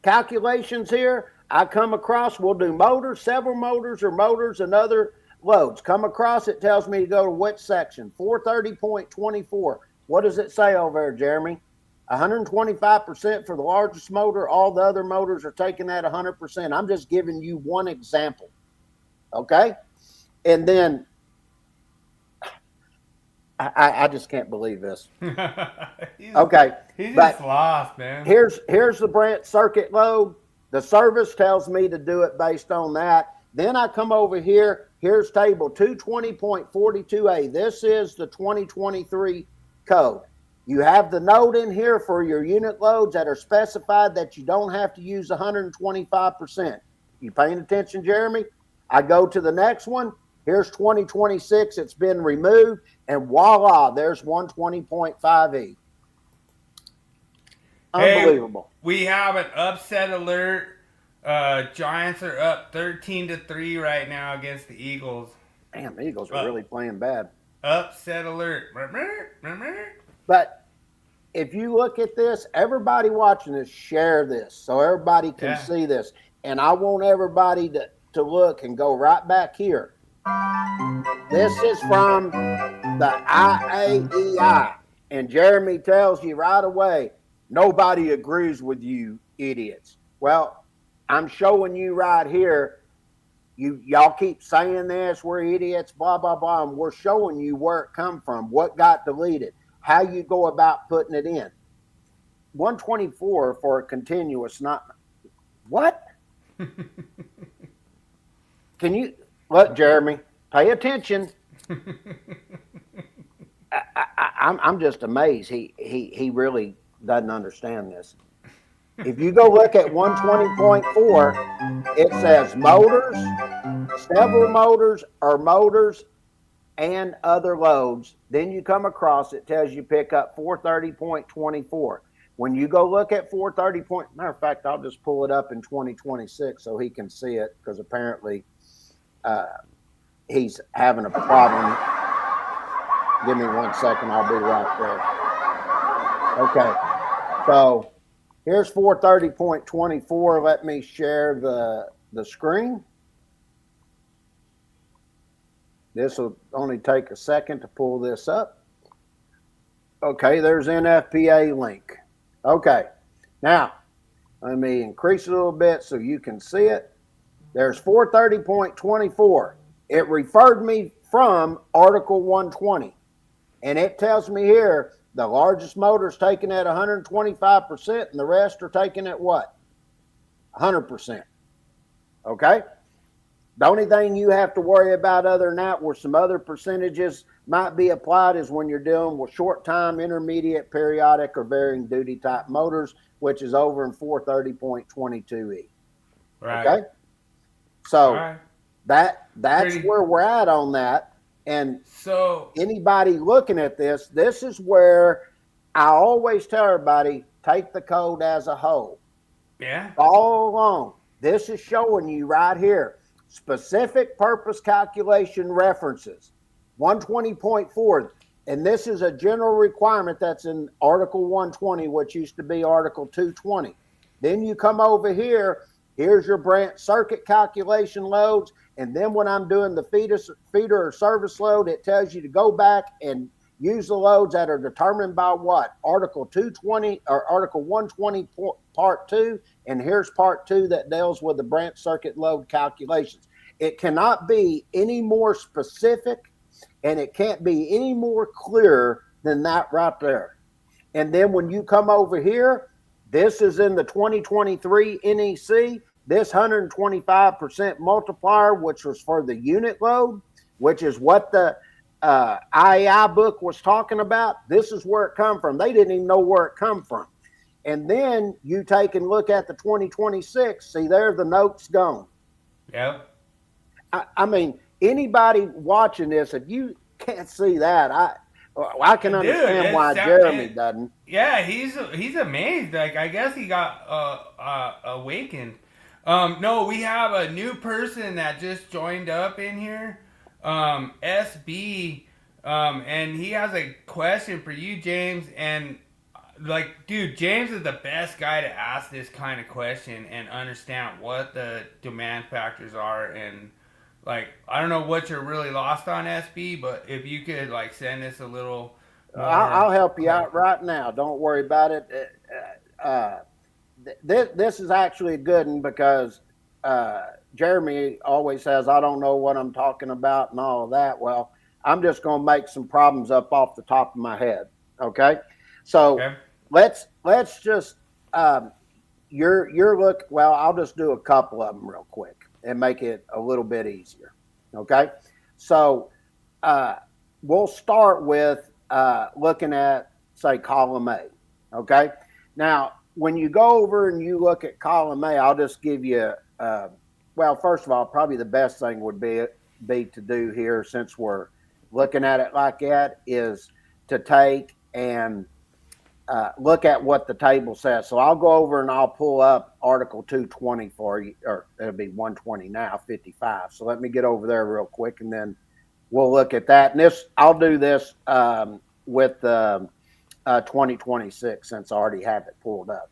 calculations here. I come across, we'll do motors, several motors, or motors and other loads. Come across, it tells me to go to which section? 430.24. What does it say over there, Jeremy? 125% for the largest motor. All the other motors are taken at 100%. I'm just giving you one example. Okay? And then I just can't believe this. Okay. He's just lost, man. Here's the branch circuit load. The service tells me to do it based on that. Then I come over here. Here's table 220.42A. This is the 2023 code. You have the note in here for your unit loads that are specified that you don't have to use 125%. You paying attention, Jeremy? I go to the next one. Here's 2026. It's been removed. And voila, there's 120.5E. Unbelievable. Hey, we have an upset alert. Giants are up 13-3 right now against the Eagles. Damn, the Eagles are really playing bad. Upset alert. But if you look at this, everybody watching this, share this so everybody can see this. And I want everybody to look and go right back here. This is from the IAEI. And Jeremy tells you right away, nobody agrees with you, idiots. Well, I'm showing you right here. Y'all keep saying this, we're idiots, blah, blah, blah. And we're showing you where it come from, what got deleted, how you go about putting it in. 124 for a continuous, not what? Can you look, Jeremy? Pay attention. I'm just amazed. He really doesn't understand this. If you go look at 120.4, it says motors, several motors, or motors and other loads. Then you come across, it tells you pick up 430.24. When you go look at 430. Matter of fact, I'll just pull it up in 2026 so he can see it, because apparently he's having a problem. Give me 1 second. I'll be right there. Okay. So here's 430.24. Let me share the screen. This will only take a second to pull this up. Okay, there's NFPA link. Okay. Now, let me increase it a little bit so you can see it. There's 430.24. It referred me from Article 120. And it tells me here the largest motor is taken at 125% and the rest are taken at what? 100%. Okay? The only thing you have to worry about other than that, where some other percentages might be applied, is when you're dealing with short time, intermediate, periodic, or varying duty type motors, which is over in 430.22E. Right. Okay? So right. that's where we're at on that. And so anybody looking at this is where I always tell everybody, take the code as a whole. Yeah. All along. This is showing you right here. Specific purpose calculation references. 120.4. And this is a general requirement that's in Article 120, which used to be Article 220. Then you come over here. Here's your branch circuit calculation loads. And then when I'm doing the feeder or service load, it tells you to go back and use the loads that are determined by what? Article 220 or Article 120 Part 2. And here's Part 2 that deals with the branch circuit load calculations. It cannot be any more specific, and it can't be any more clear than that right there. And then when you come over here, this is in the 2023 NEC. This 125% multiplier, which was for the unit load, which is what the IAI book was talking about, this is where it come from. They didn't even know where it come from. And then you take and look at the 2026, see there, the note's gone. Yep. I mean, anybody watching this, if you can't see that, I can understand why Jeremy doesn't. Yeah, he's amazed. Like, I guess he got awakened. No, we have a new person that just joined up in here, SB, and he has a question for you, James. And like, dude, James is the best guy to ask this kind of question and understand what the demand factors are. And like, I don't know what you're really lost on, SB, but if you could like send us a little. I'll help you out right now. Don't worry about it. This is actually a good one because Jeremy always says, I don't know what I'm talking about and all of that. Well, I'm just going to make some problems up off the top of my head. Okay. So let's just, your look. Well, I'll just do a couple of them real quick and make it a little bit easier. Okay. So we'll start with looking at, say, column A. Okay. Now, when you go over and you look at column A, I'll just give you, well, first of all, probably the best thing would be to do here, since we're looking at it like that, is to take and look at what the table says. So I'll go over and I'll pull up Article 220 for you, or it'll be 120 now, 55. So let me get over there real quick, and then we'll look at that. And I'll do this with 2026, since I already have it pulled up.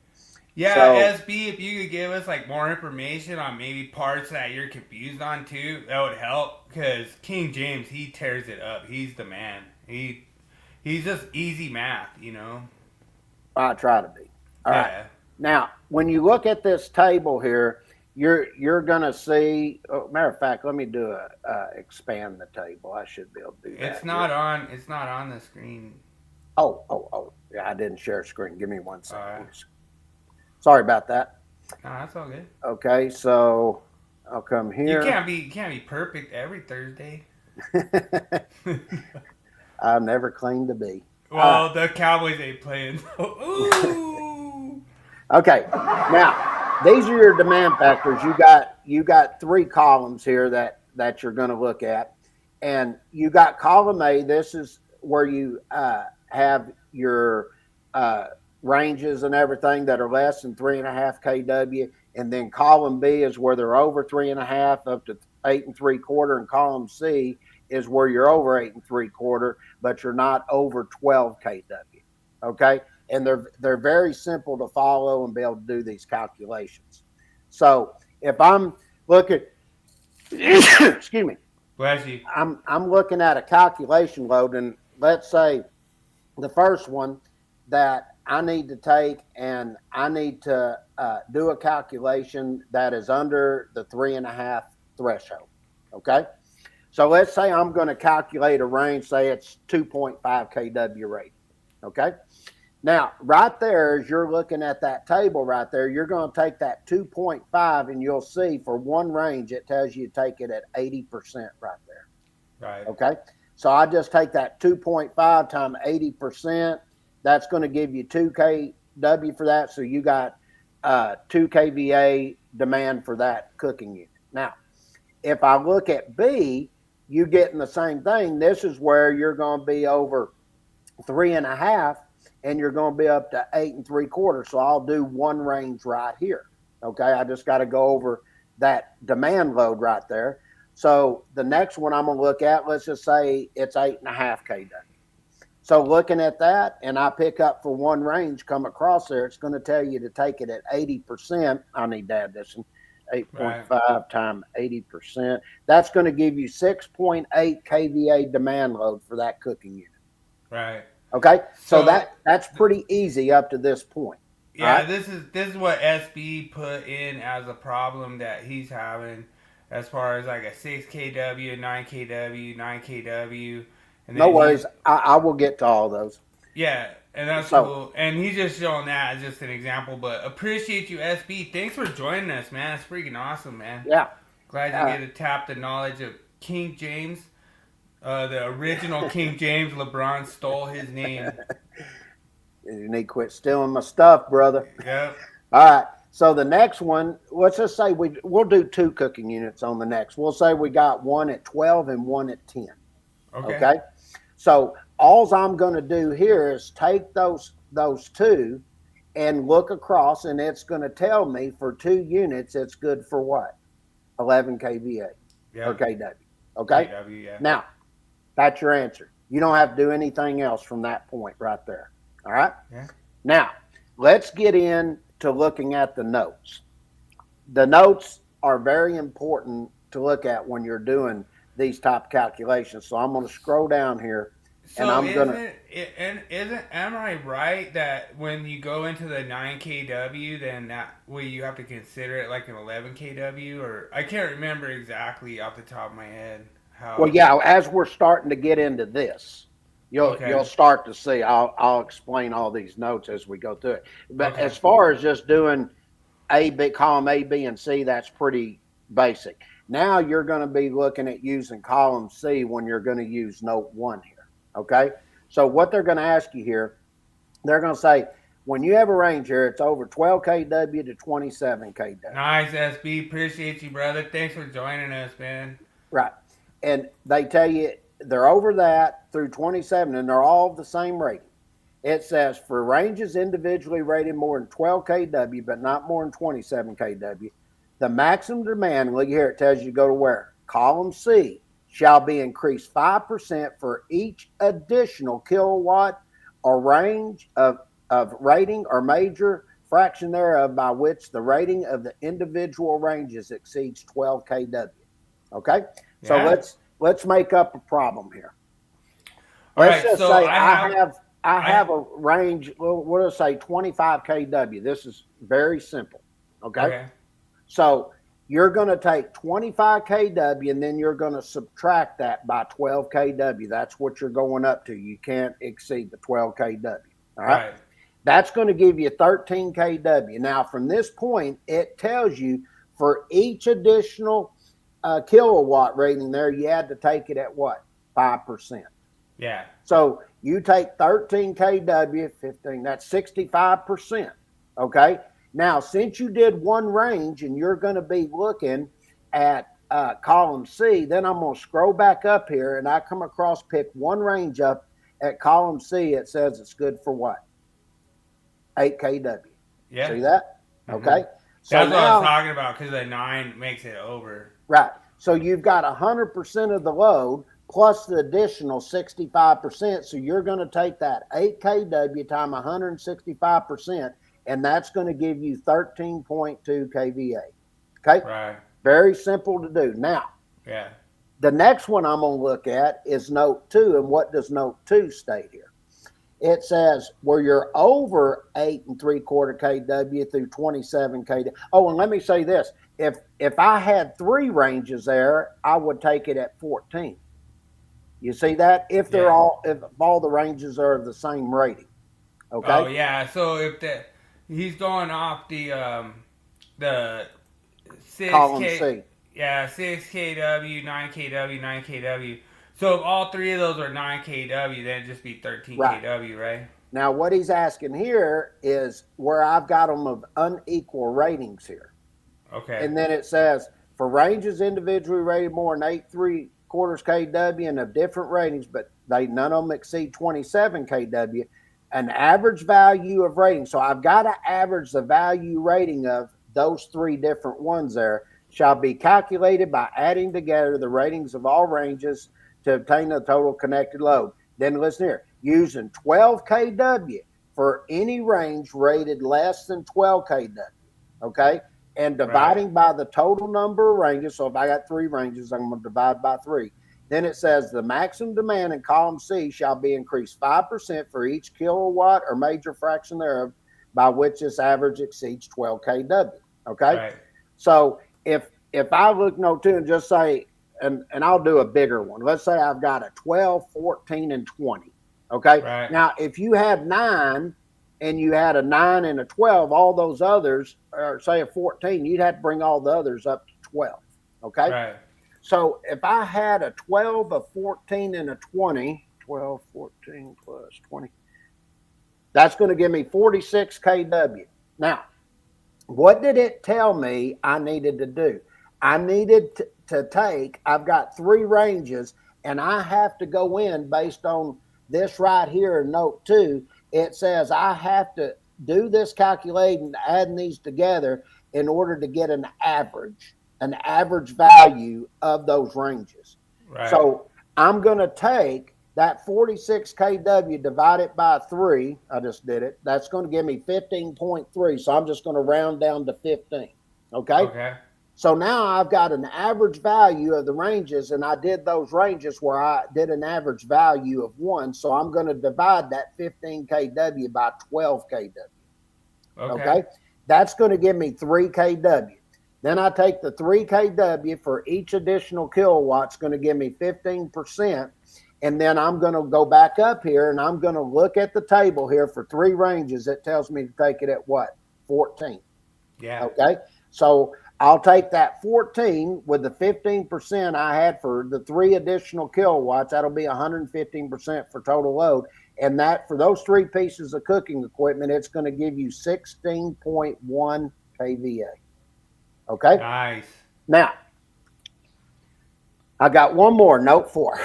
Yeah, so, SB, if you could give us like more information on maybe parts that you're confused on too, that would help. Because King James, he tears it up. He's the man. He's just easy math, you know. I try to be. All right. Now, when you look at this table here, you're gonna see. Oh, matter of fact, let me do expand the table. I should be able to do that. It's not on the screen. Oh. Yeah, I didn't share screen. Give me 1 second. Sorry about that. No, that's all good. Okay, so I'll come here. You can't be perfect every Thursday. I never claimed to be. Well, the Cowboys ain't playing. Ooh. Okay, now these are your demand factors. You got 3 columns here that you're going to look at, and you got column A. This is where you have your ranges and everything that are less than 3.5 kW, and then column B is where they're over 3.5 up to 8 3/4, and column C is where you're over 8 3/4, but you're not over 12 kW. Okay, and they're very simple to follow and be able to do these calculations. So if I'm looking, excuse me, bless you. I'm looking at a calculation load, and let's say the first one that I need to take, and I need to do a calculation that is under the 3.5 threshold. Okay. So let's say I'm going to calculate a range, say it's 2.5 kW rating. Okay. Now, right there, as you're looking at that table right there, you're going to take that 2.5, and you'll see for one range, it tells you to take it at 80% right there. Right. Okay. So I just take that 2.5 times 80%. That's going to give you 2 kW for that. So you got 2 kVA demand for that cooking unit. Now, if I look at B, you getting the same thing. This is where you're going to be over 3.5, and you're going to be up to 8 3/4. So I'll do one range right here. Okay. I just got to go over that demand load right there. So the next one I'm going to look at, let's just say it's 8.5 kW. So looking at that, and I pick up for one range, come across there, it's going to tell you to take it at 80%. I need to add this one. 8.5 times 80%. That's going to give you 6.8 kVA demand load for that cooking unit. Right. Okay. So that's pretty easy up to this point. Yeah, right? This is what SB put in as a problem that he's having, as far as like a 6 kW, 9 kW, 9 kW. And no worries. I will get to all those. Yeah, and that's cool. And he's just showing that as just an example. But appreciate you, SB. Thanks for joining us, man. It's freaking awesome, man. Yeah. Glad you get to tap the knowledge of King James. The original King James LeBron stole his name. You need to quit stealing my stuff, brother. Yep. All right. So the next one, let's just say we'll do 2 cooking units on the next. We'll say we got one at 12 and one at 10. Okay. So all I'm going to do here is take those 2 and look across, and it's going to tell me for 2 units, it's good for what? 11 kVA or kW. Okay. KW, yeah. Now, that's your answer. You don't have to do anything else from that point right there. All right. Yeah. Now, let's get into looking at the notes. The notes are very important to look at when you're doing these type calculations. So I'm going to scroll down here, and I'm going to. Am I right that when you go into the 9 kW, then you have to consider it like an 11 kW, or I can't remember exactly off the top of my head how. Well, yeah, as we're starting to get into this, you'll start to see. I'll explain all these notes as we go through it. But as far as just doing column A, B, and C, that's pretty basic. Now you're going to be looking at using column C when you're going to use note 1 here. Okay. So what they're going to ask you here, they're going to say, when you have a range here, it's over 12 kW to 27 kW. Nice, SB. Appreciate you, brother. Thanks for joining us, man. Right. And they tell you they're over that through 27, and they're all the same rating. It says for ranges individually rated more than 12 kW, but not more than 27 kW, the maximum demand, look here, it tells you to go to where? Column C, shall be increased 5% for each additional kilowatt or range of rating or major fraction thereof by which the rating of the individual ranges exceeds 12 kW. Okay? So let's make up a problem here. Let's just say I have a range, what do I say, 25 kW. This is very simple. Okay? So you're going to take 25 kW and then you're going to subtract that by 12 kW. That's what you're going up to. You can't exceed the 12 kW. All right? That's going to give you 13 kW. Now, from this point, it tells you for each additional kilowatt rating there, you had to take it at what? 5%. Yeah. So you take 13 kW, 15, that's 65%. Okay? Now, since you did one range and you're going to be looking at column C, then I'm going to scroll back up here and I come across, pick one range up at column C. It says it's good for what? 8 kW. Yeah. See that? Mm-hmm. Okay. So that's what I was talking about, because the 9 makes it over. Right. So you've got 100% of the load plus the additional 65%. So you're going to take that 8 kW times 165%. And that's going to give you 13.2 kVA. Okay? Right. Very simple to do. Now, the next one I'm going to look at is note 2. And what does note 2 state here? It says where you're over 8 3/4 kW through 27 kW. Oh, and let me say this. If I had 3 ranges there, I would take it at 14. You see that? If all the ranges are the same rating. Okay? Oh, yeah. So if he's going off the 6 column C. Yeah, 6 kW, 9 kW, 9 kW. So if all 3 of those are 9 kW, then it'd just be 13 kW, right? Now, what he's asking here is where I've got them of unequal ratings here. Okay. And then it says, for ranges individually rated more than 8 3/4 kW and of different ratings, but none of them exceed 27 kW, an average value of rating. So I've got to average the value rating of those 3 different ones there, shall be calculated by adding together the ratings of all ranges to obtain the total connected load. Then listen here, using 12 kW for any range rated less than 12 kW, okay? And dividing by the total number of ranges. So if I got 3 ranges, I'm going to divide by 3. Then it says the maximum demand in column C shall be increased 5% for each kilowatt or major fraction thereof by which this average exceeds 12 kW, okay? Right. So if I look note 2 and just say, and I'll do a bigger one. Let's say I've got a 12, 14, and 20. Okay. Right. Now, if you had 9 and you had a 9 and a 12, all those others, or say a 14, you'd have to bring all the others up to 12. Okay. Right. So if I had a 12, a 14, and a 20, 12, 14 plus 20, that's going to give me 46 kW. Now, what did it tell me I needed to do? I needed to take, I've got 3 ranges, and I have to go in based on this right here in note 2. It says I have to do this calculating, adding these together in order to get an average value of those ranges. Right. So I'm going to take that 46 kW, divide it by 3. I just did it. That's going to give me 15.3. So I'm just going to round down to 15. Okay. So now I've got an average value of the ranges, and I did those ranges where I did an average value of 1. So I'm going to divide that 15 kW by 12 kW. Okay. That's going to give me 3 kW. Then I take the 3 kW for each additional kilowatt's going to give me 15%. And then I'm going to go back up here and I'm going to look at the table here for 3 ranges. It tells me to take it at what? 14. Yeah. Okay. So I'll take that 14 with the 15% I had for the 3 additional kilowatts. That'll be 115% for total load. And that for those 3 pieces of cooking equipment, it's going to give you 16.1 kVA. Okay. Nice. Now, I got one more, note 4.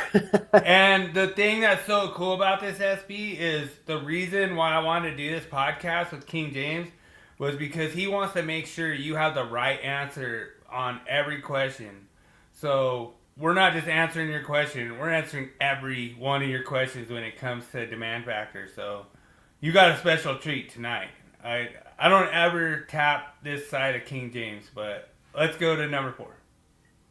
And the thing that's so cool about this, SB, is the reason why I wanted to do this podcast with King James was because he wants to make sure you have the right answer on every question. So we're not just answering your question, we're answering every one of your questions when it comes to demand factor. So you got a special treat tonight. I don't ever tap this side of King James, but let's go to number 4.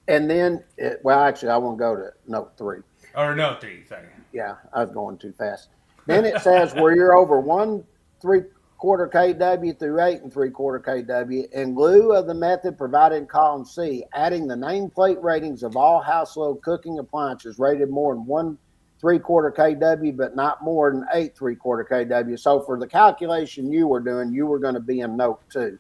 And then, actually, I want to go to note 3. Or no, 3, sorry. Yeah, I was going too fast. Then it says where you're over 1 3/4 kW through 8 3/4 kW, in lieu of the method provided in column C, adding the nameplate ratings of all household cooking appliances rated more than 1 3/4 kW, but not more than 8 3/4 kW. So for the calculation you were doing, you were going to be in note 2.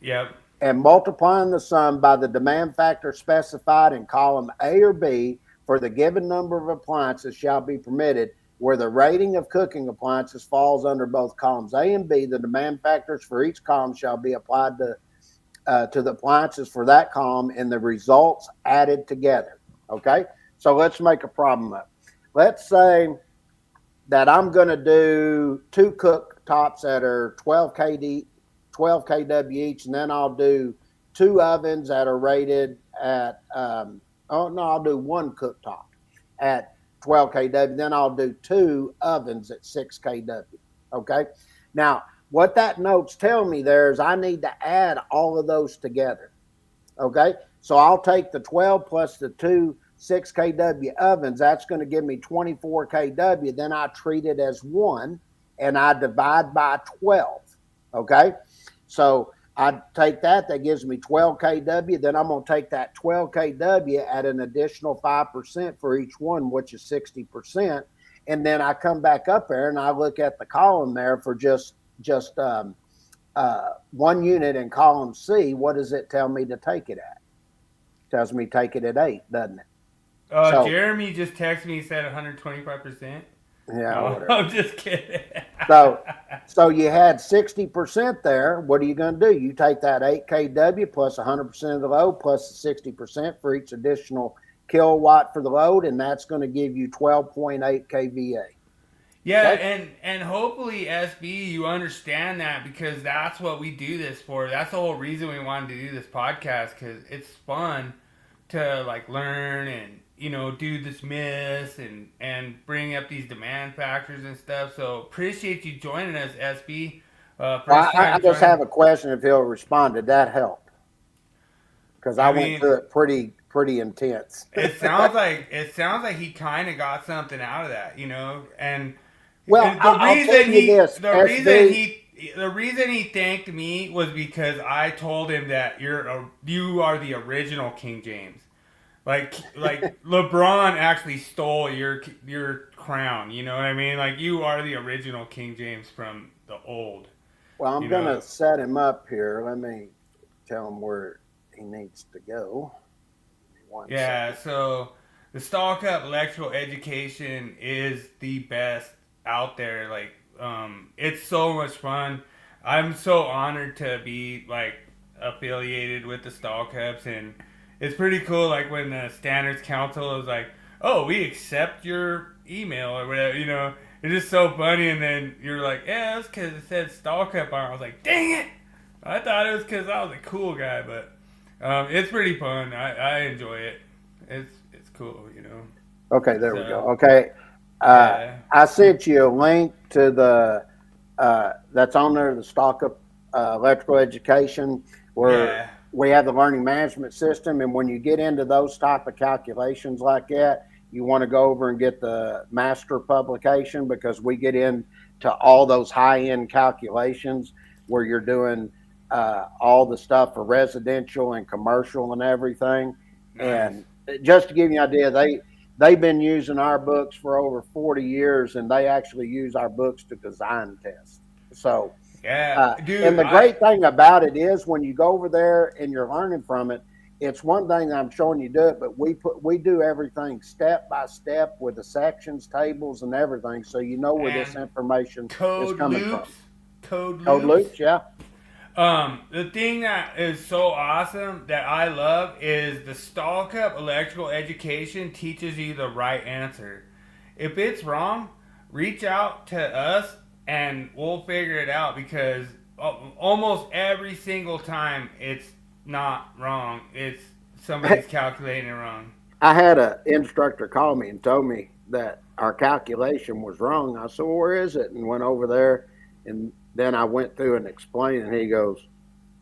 Yep. And multiplying the sum by the demand factor specified in column A or B for the given number of appliances shall be permitted. Where the rating of cooking appliances falls under both columns A and B, the demand factors for each column shall be applied to the appliances for that column and the results added together. Okay, so let's make a problem up. Let's say that I'm going to do 2 cooktops that are 12 kW each, and then I'll do 2 ovens that are rated at, I'll do 1 cooktop at 12 kW, then I'll do 2 ovens at 6 kW. Okay. Now, what that note's telling me there is I need to add all of those together. Okay. So I'll take the 12 plus the 2 6 kW ovens. That's going to give me 24 kW. Then I treat it as 1 and I divide by 12. Okay. So I take that gives me 12 kW. Then I'm going to take that 12 kW at an additional 5% for each one, which is 60%. And then I come back up there and I look at the column there for just 1 unit in column C. What does it tell me to take it at? It tells me take it at 8, doesn't it? So, Jeremy just texted me, he said 125%. Yeah, no, I'm just kidding. So you had 60% there. What are you going to do? You take that 8 kW plus 100% of the load plus the 60% for each additional kilowatt for the load, and that's going to give you 12.8 kVA. Yeah, okay? and hopefully, SB, you understand that because that's what we do this for. That's the whole reason we wanted to do this podcast, because it's fun to like learn and do this myths and bring up these demand factors and stuff. So appreciate you joining us, SB. I just have a question if he'll respond. Did that help? Because I went through it pretty intense. It sounds like he kind of got something out of that, And the reason he thanked me was because I told him that you are the original King James. Like LeBron actually stole your crown, you know what I mean? Like you are the original King James from the old. Well, I'm going to set him up here. Let me tell him where he needs to go. Give me one. Yeah, so the Stall Cup electrical education is the best out there. Like, it's so much fun. I'm so honored to be like affiliated with the Stall Cups, and it's pretty cool. Like when the Standards Council is like, "Oh, we accept your email" or whatever, you know. It's just so funny, and then you're like, "Yeah, it's because it said Stall Cup on it." I was like, "Dang it!" I thought it was because I was a cool guy, but it's pretty fun. I enjoy it. It's cool, you know. Okay, there we go. Okay, Yeah. I sent you a link to the that's on there, the Stock Up Electrical Education, where Yeah. we have the learning management system. And when you get into those type of calculations like that, you want to go over and get the master publication, because we get into all those high-end calculations where you're doing all the stuff for residential and commercial and everything. Nice. And just to give you an idea, they've been using our books for over 40 years, and they actually use our books to design tests. So, Yeah, dude. and the great thing about it is when you go over there and you're learning from it, it's one thing that I'm showing you do it, but we do everything step by step with the sections, tables, and everything, so you know where this information is code coming loops. from. Code Code loops, yeah. The thing that is so awesome that I love is the Stall Cup electrical education teaches you the right answer. If it's wrong, reach out to us and we'll figure it out, because almost every single time it's not wrong. It's somebody's calculating it wrong. I had an instructor call me and told me that our calculation was wrong. I said, well, where is it? And went over there, and then I went through and explained, and he goes,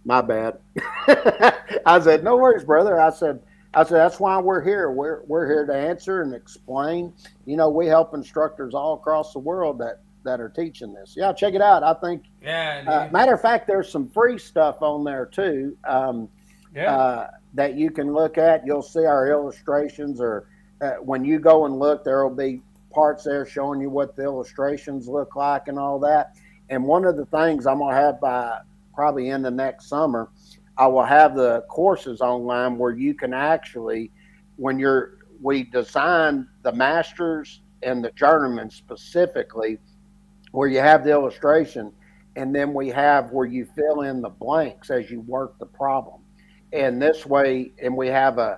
my bad. I said, no worries, brother. I said, that's why we're here. We're here to answer and explain. You know, we help instructors all across the world that are teaching this. Yeah, check it out. I think, Yeah. matter of fact, there's some free stuff on there too. That you can look at. You'll see our illustrations, or when you go and look, there will be parts there showing you what the illustrations look like and all that. And one of the things I'm going to have by probably in the next summer, I will have the courses online where you can actually, we design the masters and the journeyman specifically, where you have the illustration, and then we have where you fill in the blanks as you work the problem. And this way, and we have the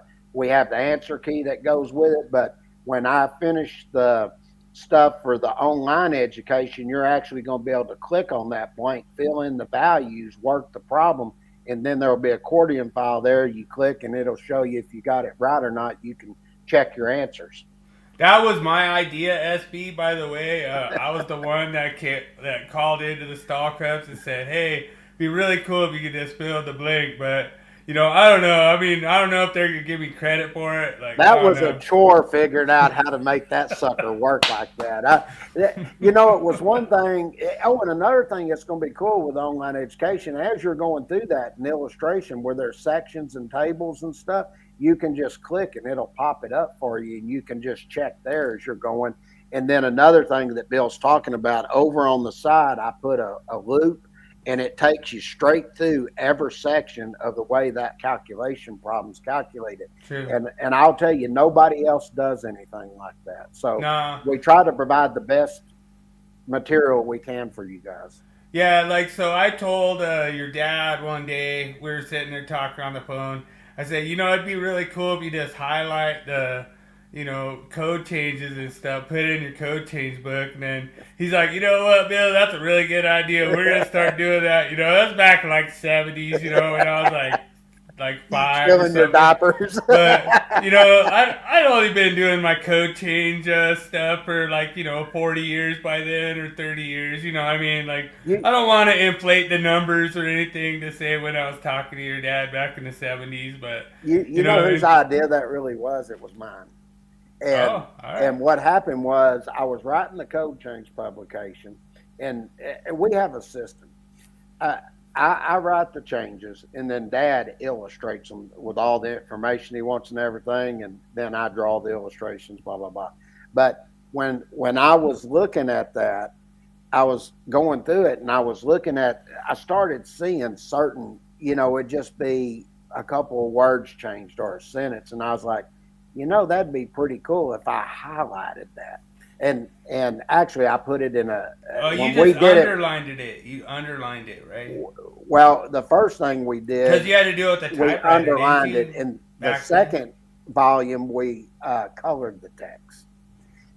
answer key that goes with it. But when I finish the stuff for the online education, you're actually going to be able to click on that blank, fill in the values, work the problem, and then there will be a accordion file there. You click and it'll show you if you got it right or not. You can check your answers. That was my idea, SB, by the way. I was the one that called into the Stall Cups and said, hey, it'd be really cool if you could just fill the blank, but you know, I don't know. I mean, I don't know if they're going to give me credit for it. Like, that was a chore figuring out how to make that sucker work like that. You know, it was one thing. Oh, and another thing that's going to be cool with online education, as you're going through that in illustration where there's sections and tables and stuff, you can just click and it'll pop it up for you, and you can just check there as you're going. And then another thing that Bill's talking about, over on the side, I put a loop, and it takes you straight through every section of the way that calculation problem's calculated. True. And I'll tell you, nobody else does anything like that. So we try to provide the best material we can for you guys. Yeah, like, so I told your dad one day, we were sitting there talking on the phone, I said, you know, it'd be really cool if you just highlight the, you know, code changes and stuff, put it in your code change book. And then he's like, you know what, Bill, that's a really good idea. We're going to start doing that. You know, that's back in like the 70s, you know, when I was like 5. Filling your diapers. But, you know, I'd only been doing my code change stuff for like, you know, 40 years by then, or 30 years. You know, I mean, like, I don't want to inflate the numbers or anything to say when I was talking to your dad back in the 70s. But, you know whose idea that really was? It was mine. And and what happened was, I was writing the code change publication, and we have a system. I write the changes, and then Dad illustrates them with all the information he wants and everything, and then I draw the illustrations, blah, blah, blah. But when I was looking at that, I was going through it, and I started seeing certain, you know, it'd just be a couple of words changed or a sentence, and I was like, that'd be pretty cool if I highlighted that. And actually, I put it in a. Oh, you when just we did underlined it. You underlined it, right? Well, the first thing we did, Because you had to do it with the we typewriter. underlined didn't it. you? In the Back second volume, we colored the text.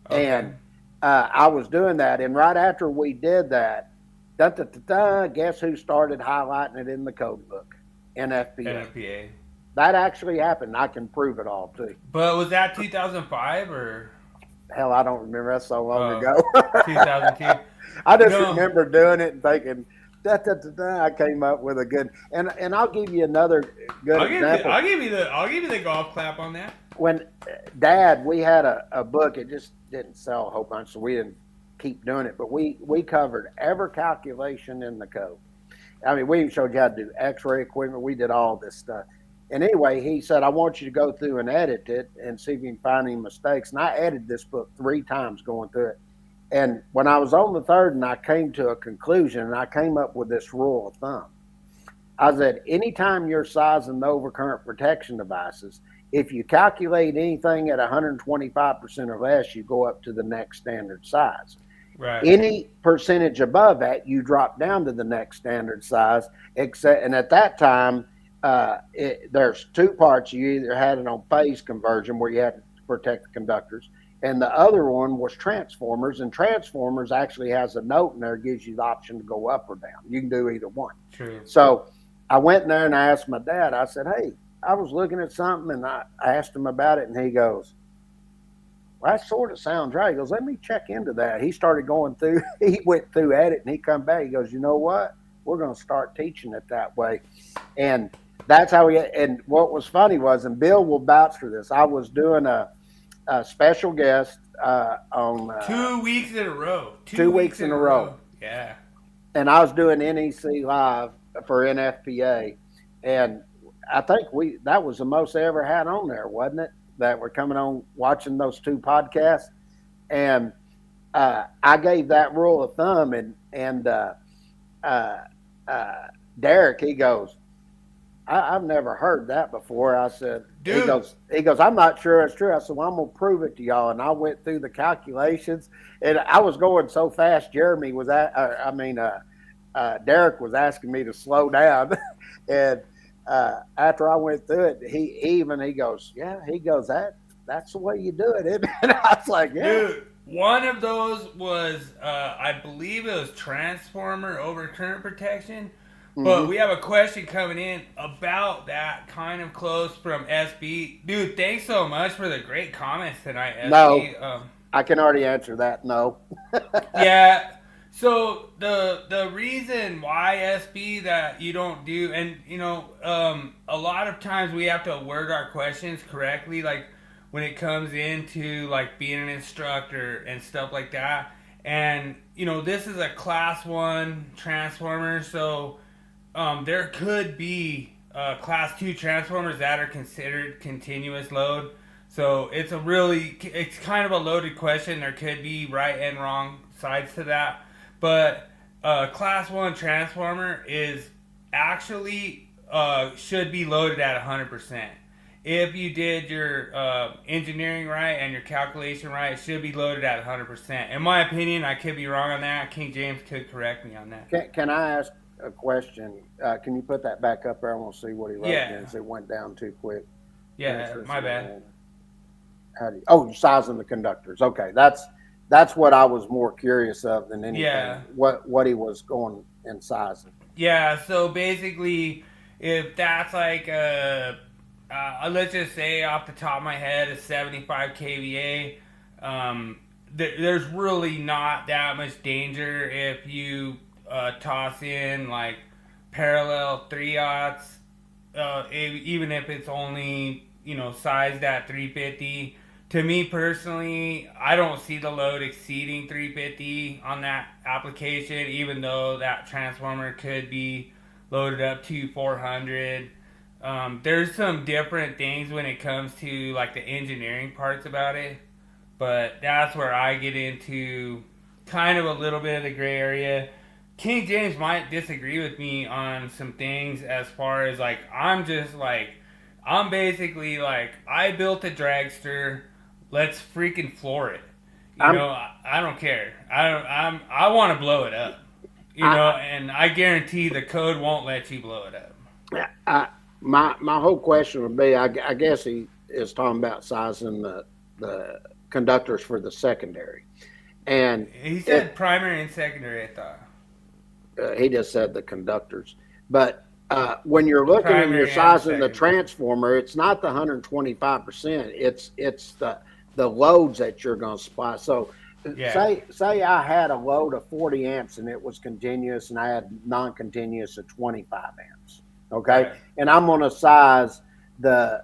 then? Okay. And I was doing that, and right after we did that, guess who started highlighting it in the code book? NFPA. NFPA. That actually happened. I can prove it all too. But was that 2005 or Hell, I don't remember. That's so long ago. 2002? I just No. remember doing it and thinking, I came up with a good. And I'll give you another good example. I'll give you the golf clap on that. When Dad, we had a book. It just didn't sell a whole bunch, so we didn't keep doing it. But we covered every calculation in the code. I mean, we even showed you how to do X-ray equipment. We did all this stuff. And anyway, he said, I want you to go through and edit it and see if you can find any mistakes. And I edited this book 3 times going through it. And when I was on the third and I came to a conclusion, and I came up with this rule of thumb. I said, anytime you're sizing the overcurrent protection devices, if you calculate anything at 125% or less, you go up to the next standard size. Right. Any percentage above that, you drop down to the next standard size. And at that time, there's 2 parts. You either had it on phase conversion, where you had to protect the conductors, and the other one was transformers. And transformers actually has a note in there that gives you the option to go up or down. You can do either one. True. So I went in there and I asked my dad. I said, hey, I was looking at something, and I asked him about it, and he goes, well, that sort of sounds right. He goes, let me check into that. He started going through, he went through at it, and he come back. He goes, you know what? We're going to start teaching it that way. And that's how and what was funny was, and Bill will vouch for this, I was doing a special guest on 2 weeks in a row. 2 weeks in a row. Yeah. And I was doing NEC Live for NFPA. And I think that was the most they ever had on there, wasn't it? That were coming on watching those 2 podcasts. And I gave that rule of thumb, and Derek, he goes, I've never heard that before. I said, Dude. he goes, I'm not sure it's true. I said, well, I'm going to prove it to y'all. And I went through the calculations, and I was going so fast. Derek was asking me to slow down. And after I went through it, he goes, that's the way you do it. And I was like, yeah. Dude, one of those was, I believe it was transformer overcurrent protection. But we have a question coming in about that, kind of close, from SB. Dude, thanks so much for the great comments tonight, SB. No, I can already answer that. No. Yeah. So the reason why, SB, that you don't do, and a lot of times we have to word our questions correctly, like when it comes into like being an instructor and stuff like that. And this is a class 1 transformer, so there could be class 2 transformers that are considered continuous load. So it's kind of a loaded question. There could be right and wrong sides to that. But class 1 transformer is actually should be loaded at 100%. If you did your engineering right and your calculation right, it should be loaded at 100%. In my opinion, I could be wrong on that. King James could correct me on that. Can I ask a question? Can you put that back up there? I want to see what he wrote. Yeah. It went down too quick. Yeah, my bad. Sizing the conductors. Okay, that's what I was more curious of than anything. Yeah. What he was going in sizing. Yeah, so basically, if that's like let's just say off the top of my head, a 75 kVA, there's really not that much danger if you toss in like parallel 3/0, even if it's only sized at 350. To me personally, I don't see the load exceeding 350 on that application, even though that transformer could be loaded up to 400. There's some different things when it comes to like the engineering parts about it, but that's where I get into kind of a little bit of the gray area. King James might disagree with me on some things as far as like I'm basically like I built a dragster, let's freaking floor it. I don't care. I want to blow it up. And I guarantee the code won't let you blow it up. My whole question would be, I guess he is talking about sizing the conductors for the secondary, and He said primary and secondary. I thought he just said the conductors, but when you're looking and Primary you're sizing the and secondary. transformer, it's not the 125%. It's the loads that you're going to supply. So Yeah. say I had a load of 40 amps and it was continuous, and I had non-continuous of 25 amps. Okay, Right. and I'm going to size the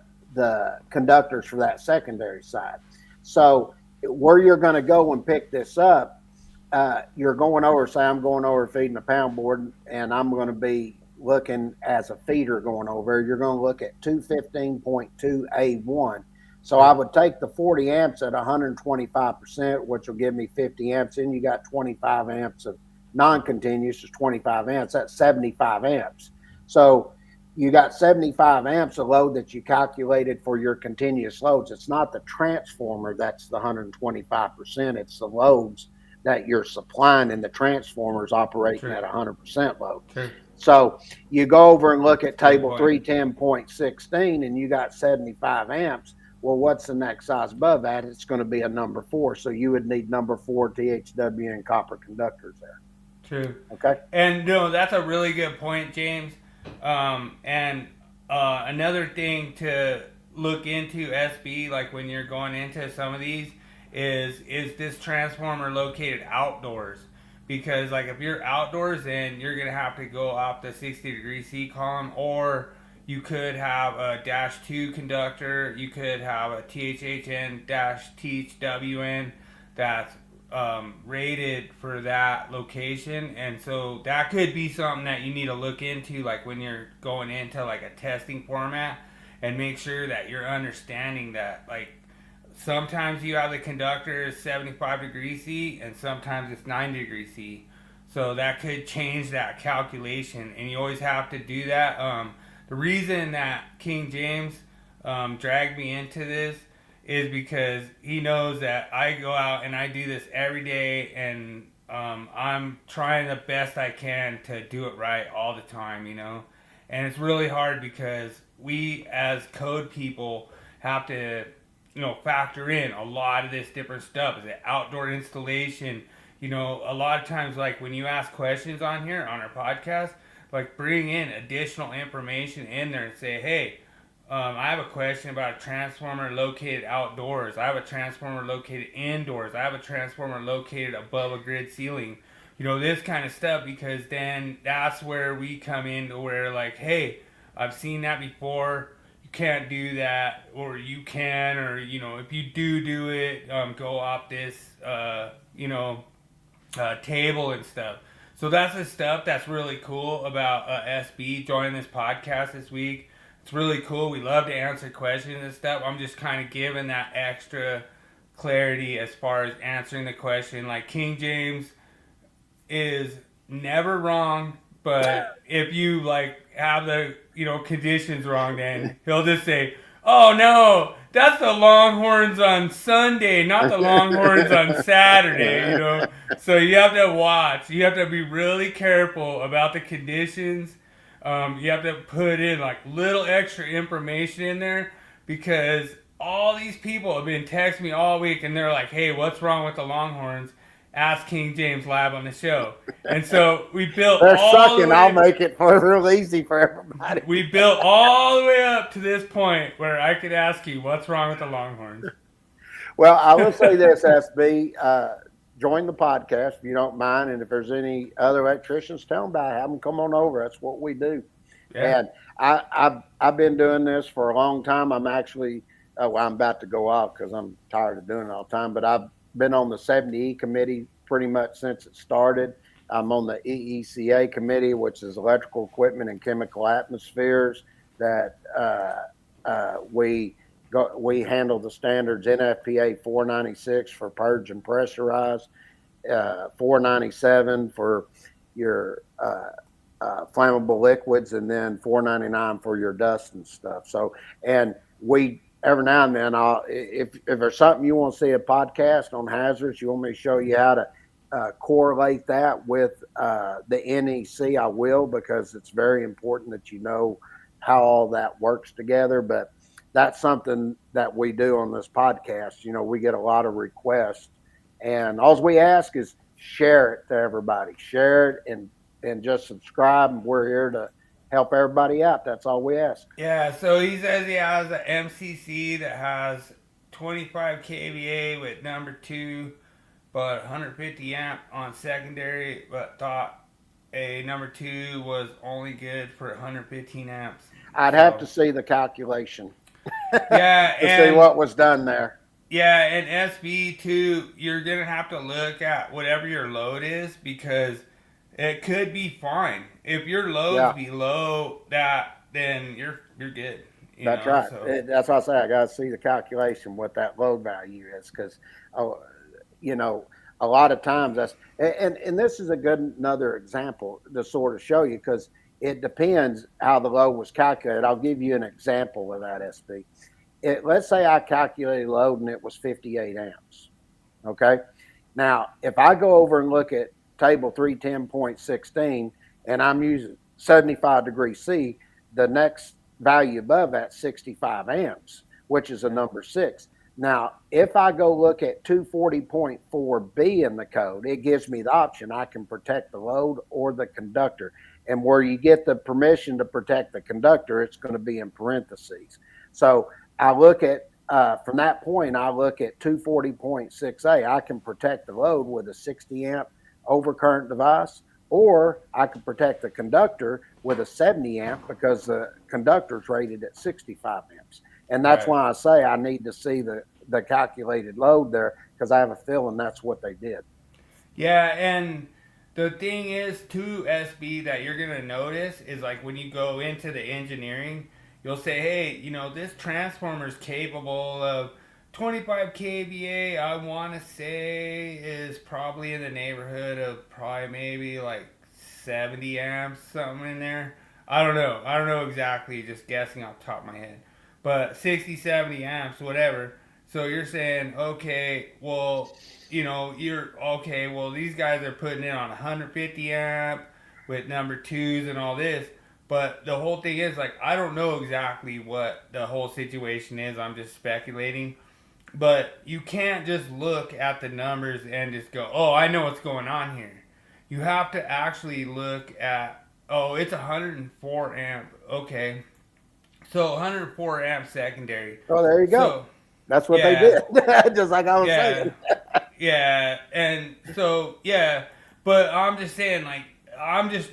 conductors for that secondary side. So where you're going to go and pick this up, you're going over. Say I'm going over feeding a pound board, and I'm going to be looking as a feeder going over. You're going to look at 215.2A1. So I would take the 40 amps at 125%, which will give me 50 amps. And you got 25 amps of non-continuous is 25 amps. That's 75 amps. So you got 75 amps of load that you calculated for your continuous loads. It's not the transformer that's the 125%. It's the loads that you're supplying, and the transformer's operating True. at 100% load. True. So you go over and look at table point. 310.16, and you got 75 amps. Well, what's the next size above that? It's going to be a number 4. So you would need number 4 THW and copper conductors there. True. Okay. And no, that's a really good point, James. Another thing to look into SB, like when you're going into some of these, is this transformer located outdoors? Because like if you're outdoors, then you're gonna have to go off the 60-degree C column, or you could have a -2 conductor. You could have a THHN-THWN that's rated for that location, and so that could be something that you need to look into, like when you're going into like a testing format, and make sure that you're understanding that like sometimes you have the conductor 75 degrees C and sometimes it's 90 degrees C, so that could change that calculation, and you always have to do that. The reason that King James dragged me into this is because he knows that I go out and I do this every day, and I'm trying the best I can to do it right all the time, and it's really hard because we as code people have to factor in a lot of this different stuff. Is it outdoor installation? A lot of times, like when you ask questions on here on our podcast, like bring in additional information in there and say, hey, I have a question about a transformer located outdoors. I have a transformer located indoors. I have a transformer located above a grid ceiling. This kind of stuff, because then that's where we come in to where like, hey, I've seen that before. You can't do that, or you can, or if you do it, go off this table and stuff. So that's the stuff that's really cool about SB joining this podcast this week. It's really cool. We love to answer questions and stuff. I'm just kind of giving that extra clarity as far as answering the question. Like King James is never wrong, but if you like have the conditions wrong, then he'll just say, "Oh no, that's the Longhorns on Sunday, not the Longhorns on Saturday." So you have to watch. You have to be really careful about the conditions. You have to put in like little extra information in there, because all these people have been texting me all week and they're like, "Hey, what's wrong with the Longhorns? Ask King James Lab on the show." And so we built They're all sucking. the way, I'll make it real easy for everybody. we built all the way up to this point where I could ask you what's wrong with the Longhorns. Well, I will say this, SB. Join the podcast if you don't mind, and if there's any other electricians, tell them about it. Have them come on over. That's what we do. Yeah. And I've been doing this for a long time. I'm actually I'm about to go off because I'm tired of doing it all the time. But I've been on the 70E committee pretty much since it started. I'm on the EECA committee, which is electrical equipment and chemical atmospheres. That we handle the standards NFPA 496 for purge and pressurize, 497 for your flammable liquids, and then $4.99 for your dust and stuff. So, and we every now and then, if there's something you want to see a podcast on hazards, you want me to show you how to correlate that with the NEC, I will, because it's very important that you know how all that works together. But that's something that we do on this podcast. You know, we get a lot of requests, and all we ask is share it to everybody. Share it and just subscribe. And we're here to help everybody out. That's all we ask. Yeah, so he says he has an MCC that has 25 kVA with number 2, but 150 amp on secondary, but thought a number 2 was only good for 115 amps. I'd have to see the calculation. Yeah, to see what was done there. Yeah, and SB too, you're gonna have to look at whatever your load is, because it could be fine. If your load's below that, then you're good. That's right. So. That's what I say. I got to see the calculation, what that load value is, because, you know, a lot of times that's and this is another example to sort of show you, because it depends how the load was calculated. I'll give you an example of that, SB. Let's say I calculated load and it was 58 amps. Okay. Now, if I go over and look at table 310.16 and I'm using 75 degrees C, the next value above that 65 amps, which is a number 6. Now, if I go look at 240.4B in the code, it gives me the option. I can protect the load or the conductor. And where you get the permission to protect the conductor, it's going to be in parentheses. So I look at, from that point, I look at 240.6A. I can protect the load with a 60 amp overcurrent device, or I can protect the conductor with a 70 amp because the conductor is rated at 65 amps. And that's why I say I need to see the calculated load there, because I have a feeling that's what they did. Yeah, and the thing is, too, SB, that you're going to notice is, like, when you go into the engineering, you'll say, hey, you know, this transformer is capable of 25 kVA, I want to say, is probably in the neighborhood of probably maybe like 70 amps, something in there. I don't know exactly, just guessing off the top of my head. But 60, 70 amps, whatever. So you're saying, okay, well, you know, these guys are putting it on 150 amp with number 2s and all this. But the whole thing is, like, I don't know exactly what the whole situation is. I'm just speculating. But you can't just look at the numbers and just go, oh, I know what's going on here. You have to actually look at, oh, it's 104 amp. Okay. So 104 amp secondary. Oh, there you go. So, that's what they did. Just like I was saying. Yeah. And so, yeah. But I'm just saying, like, I'm just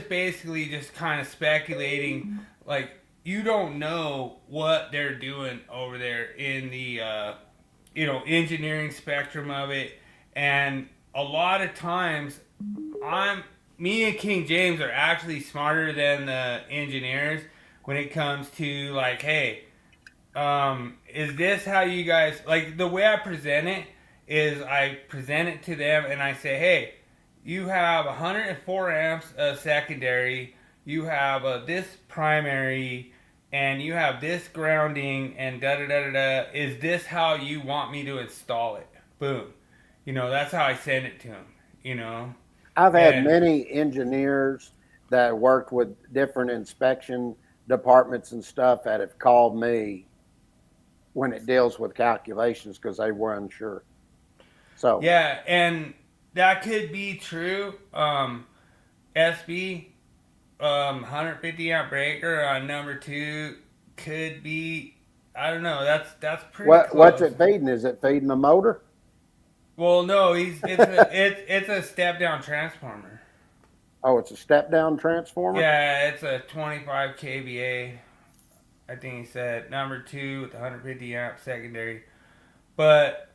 basically just kind of speculating, like, you don't know what they're doing over there in the, engineering spectrum of it. And a lot of times, me and King James are actually smarter than the engineers when it comes to, like, hey, is this how you guys, like, the way I present it is I present it to them and I say, hey, you have 104 amps of secondary, you have this primary, and you have this grounding, and da-da-da-da-da. Is this how you want me to install it? Boom. You know, that's how I send it to them, you know. I've had many engineers that worked with different inspection departments and stuff that have called me when it deals with calculations because they were unsure. So yeah, and that could be true. SB, 150 amp breaker on number 2 could be, I don't know. That's pretty close. What's it feeding? Is it feeding the motor? Well, no, it's a step down transformer. Oh, it's a step down transformer? Yeah, it's a 25 kVA. I think he said number 2 with 150 amp secondary. But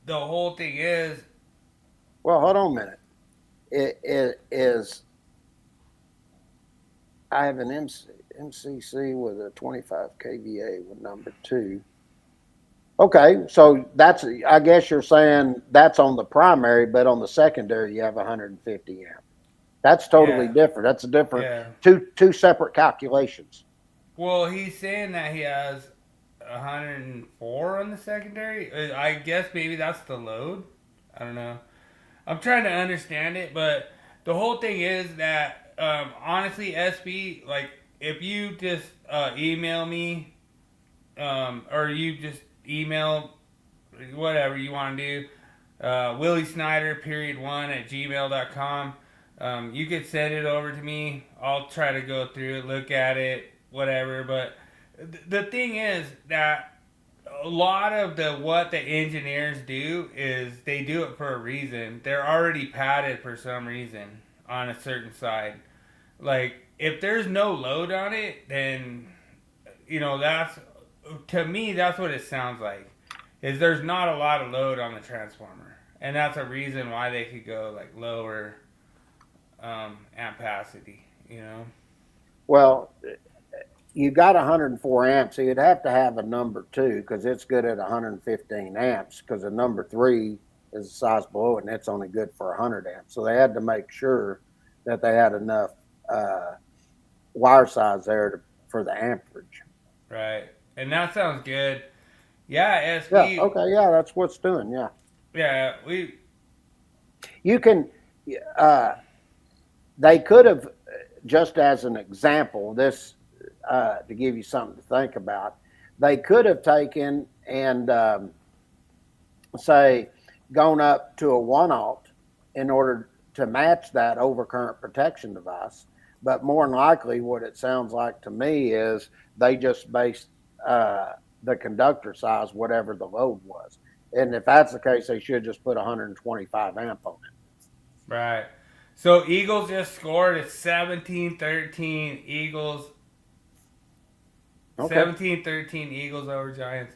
the whole thing is, well, hold on a minute. It is, I have an MCC with a 25 kVA with number 2. Okay, so that's, I guess you're saying that's on the primary, but on the secondary you have 150 amp. That's totally Yeah. different. That's a different Yeah. two separate calculations. Well, he's saying that he has 104 on the secondary. I guess maybe that's the load. I don't know. I'm trying to understand it, but the whole thing is that honestly, SB, like if you just email me, or you just email whatever you want to do, Willie Snyder period 1 at gmail.com. You could send it over to me. I'll try to go through it, look at it, whatever. But the thing is that a lot of what the engineers do is they do it for a reason. They're already padded for some reason on a certain side. Like if there's no load on it, then that's, to me, that's what it sounds like. Is there's not a lot of load on the transformer, and that's a reason why they could go like lower ampacity. Well, you got 104 amps, so you'd have to have a number 2 because it's good at 115 amps because the number 3 is the size below it and it's only good for 100 amps. So they had to make sure that they had enough wire size there for the amperage. Right, and that sounds good. Yeah, SB. Yeah, okay, yeah, that's what's doing, yeah. Yeah, You can, they could have, just as an example, this, to give you something to think about, they could have taken and, say, gone up to a 1-aught in order to match that overcurrent protection device. But more than likely, what it sounds like to me is they just based the conductor size, whatever the load was. And if that's the case, they should just put 125 amp on it. right. So Eagles just scored. It's 17-13 Eagles. Okay. 17-13 Eagles over Giants.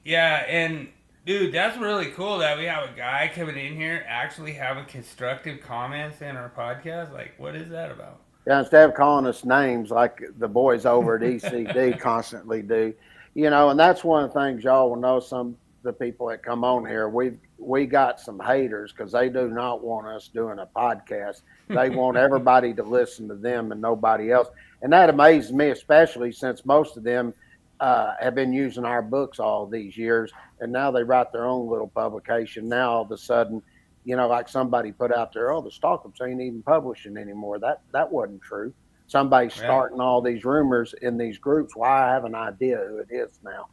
Yeah, and dude, that's really cool that we have a guy coming in here actually having constructive comments in our podcast. Like, what is that about? Yeah, instead of calling us names like the boys over at ECD constantly do, and that's one of the things y'all will know. Some of the people that come on here, we got some haters because they do not want us doing a podcast. They want everybody to listen to them and nobody else. And that amazes me, especially since most of them have been using our books all these years, and now they write their own little publication. Now all of a sudden, like somebody put out there, the Stalkups ain't even publishing anymore. That wasn't true. Somebody's starting all these rumors in these groups. Well, I have an idea who it is now.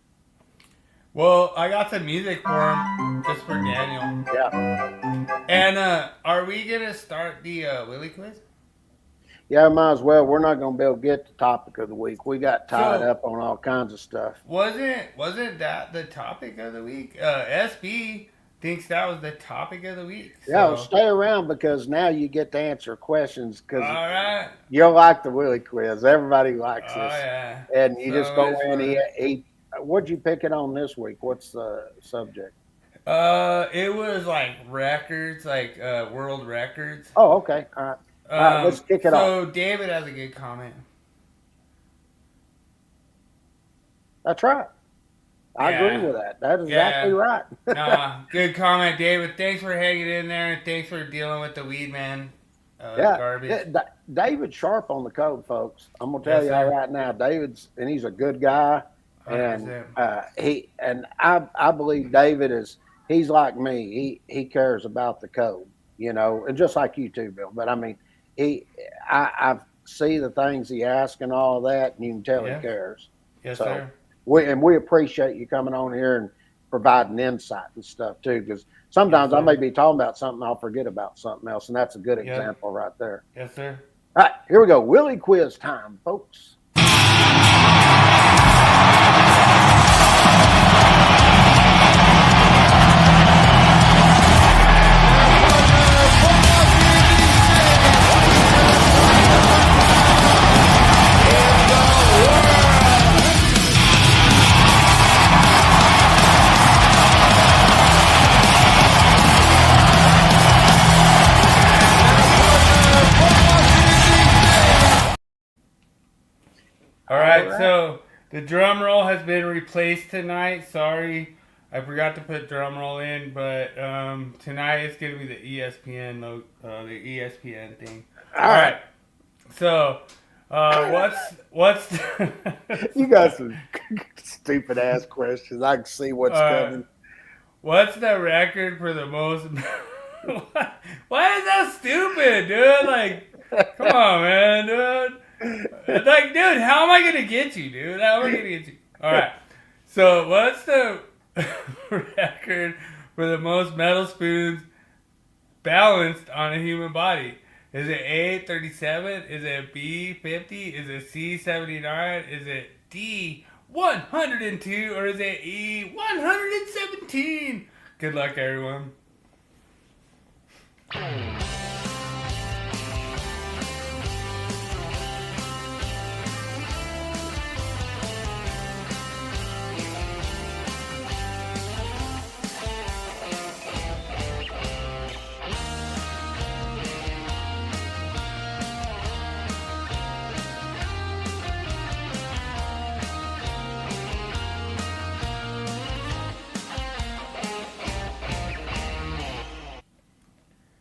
Well, I got some music for him, just for Daniel. Yeah. And are we going to start the Willie Quiz? Yeah, might as well. We're not going to be able to get the topic of the week. We got tied up on all kinds of stuff. Wasn't that the topic of the week? SB thinks that was the topic of the week. So. Yeah, well, stay around because now you get to answer questions because right. You'll like the Willie Quiz. Everybody likes this. Yeah. And you just go in. What'd you pick it on this week? What's the subject? It was like records, like world records. Oh, okay. All right. All right, let's kick it off. So David has a good comment. That's right. I agree with that. That is exactly right. Good comment, David. Thanks for hanging in there, and thanks for dealing with the weed man garbage. David's sharp on the code, folks. I'm gonna tell you right now, and he's a good guy, 100%. And I believe David he's like me. He cares about the code, and just like you too, Bill. But I mean, I see the things he asks and all that, and you can tell he cares. Yes, sir. We appreciate you coming on here and providing insight and stuff too, because sometimes I may be talking about something, I'll forget about something else, and that's a good example right there. Yes, sir. All right, here we go. Willie Quiz time, folks. All right, so the drum roll has been replaced tonight. Sorry. I forgot to put drum roll in, but tonight it's gonna be the ESPN thing. All right. So, what's You got some stupid ass questions. I can see what's coming. What's the record for the most? Why is that stupid, dude? Like, come on, man, dude. Like, dude, how am I gonna get you, dude? How am I gonna get you? All right. So, what's the record for the most metal spoons balanced on a human body? Is it A, 37? Is it B, 50? Is it C, 79? Is it D, 102? Or is it E, 117? Good luck, everyone.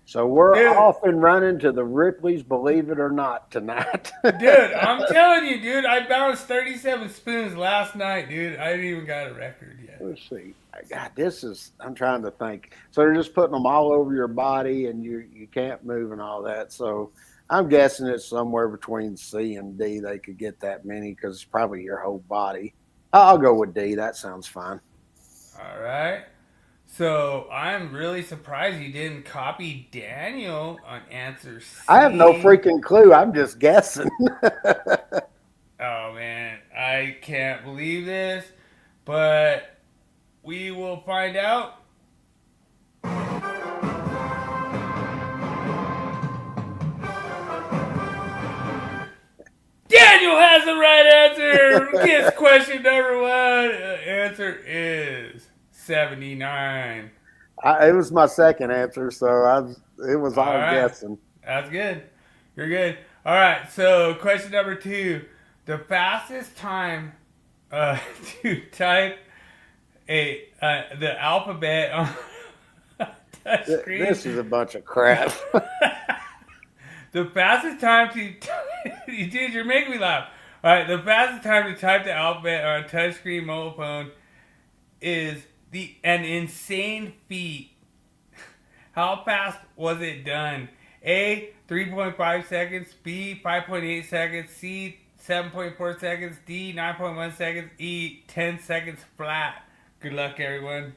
So we're off and running to the Ripley's Believe It or Not tonight. Dude, I'm telling you, dude, I balanced 37 spoons last night, dude. I didn't even got a record yet. Let's see. God, I'm trying to think. So they're just putting them all over your body and you can't move and all that. So I'm guessing it's somewhere between C and D. They could get that many because it's probably your whole body. I'll go with D. That sounds fine. All right. So I'm really surprised you didn't copy Daniel on answer C. I have no freaking clue. I'm just guessing. Oh, man. I can't believe this, but we will find out. Daniel has the right answer. Guess question number one. Answer is 79. It was my second answer, so it was all guessing. That's good. You're good. All right, so question number two. The fastest time to type the alphabet on a touch screen. This is a bunch of crap. The fastest time to dude, you're making me laugh. All right, the fastest time to type the alphabet on a touchscreen mobile phone is an insane feat. How fast was it done? A, 3.5 seconds. B, 5.8 seconds. C, 7.4 seconds. D, 9.1 seconds. E, 10 seconds flat. Good luck, everyone.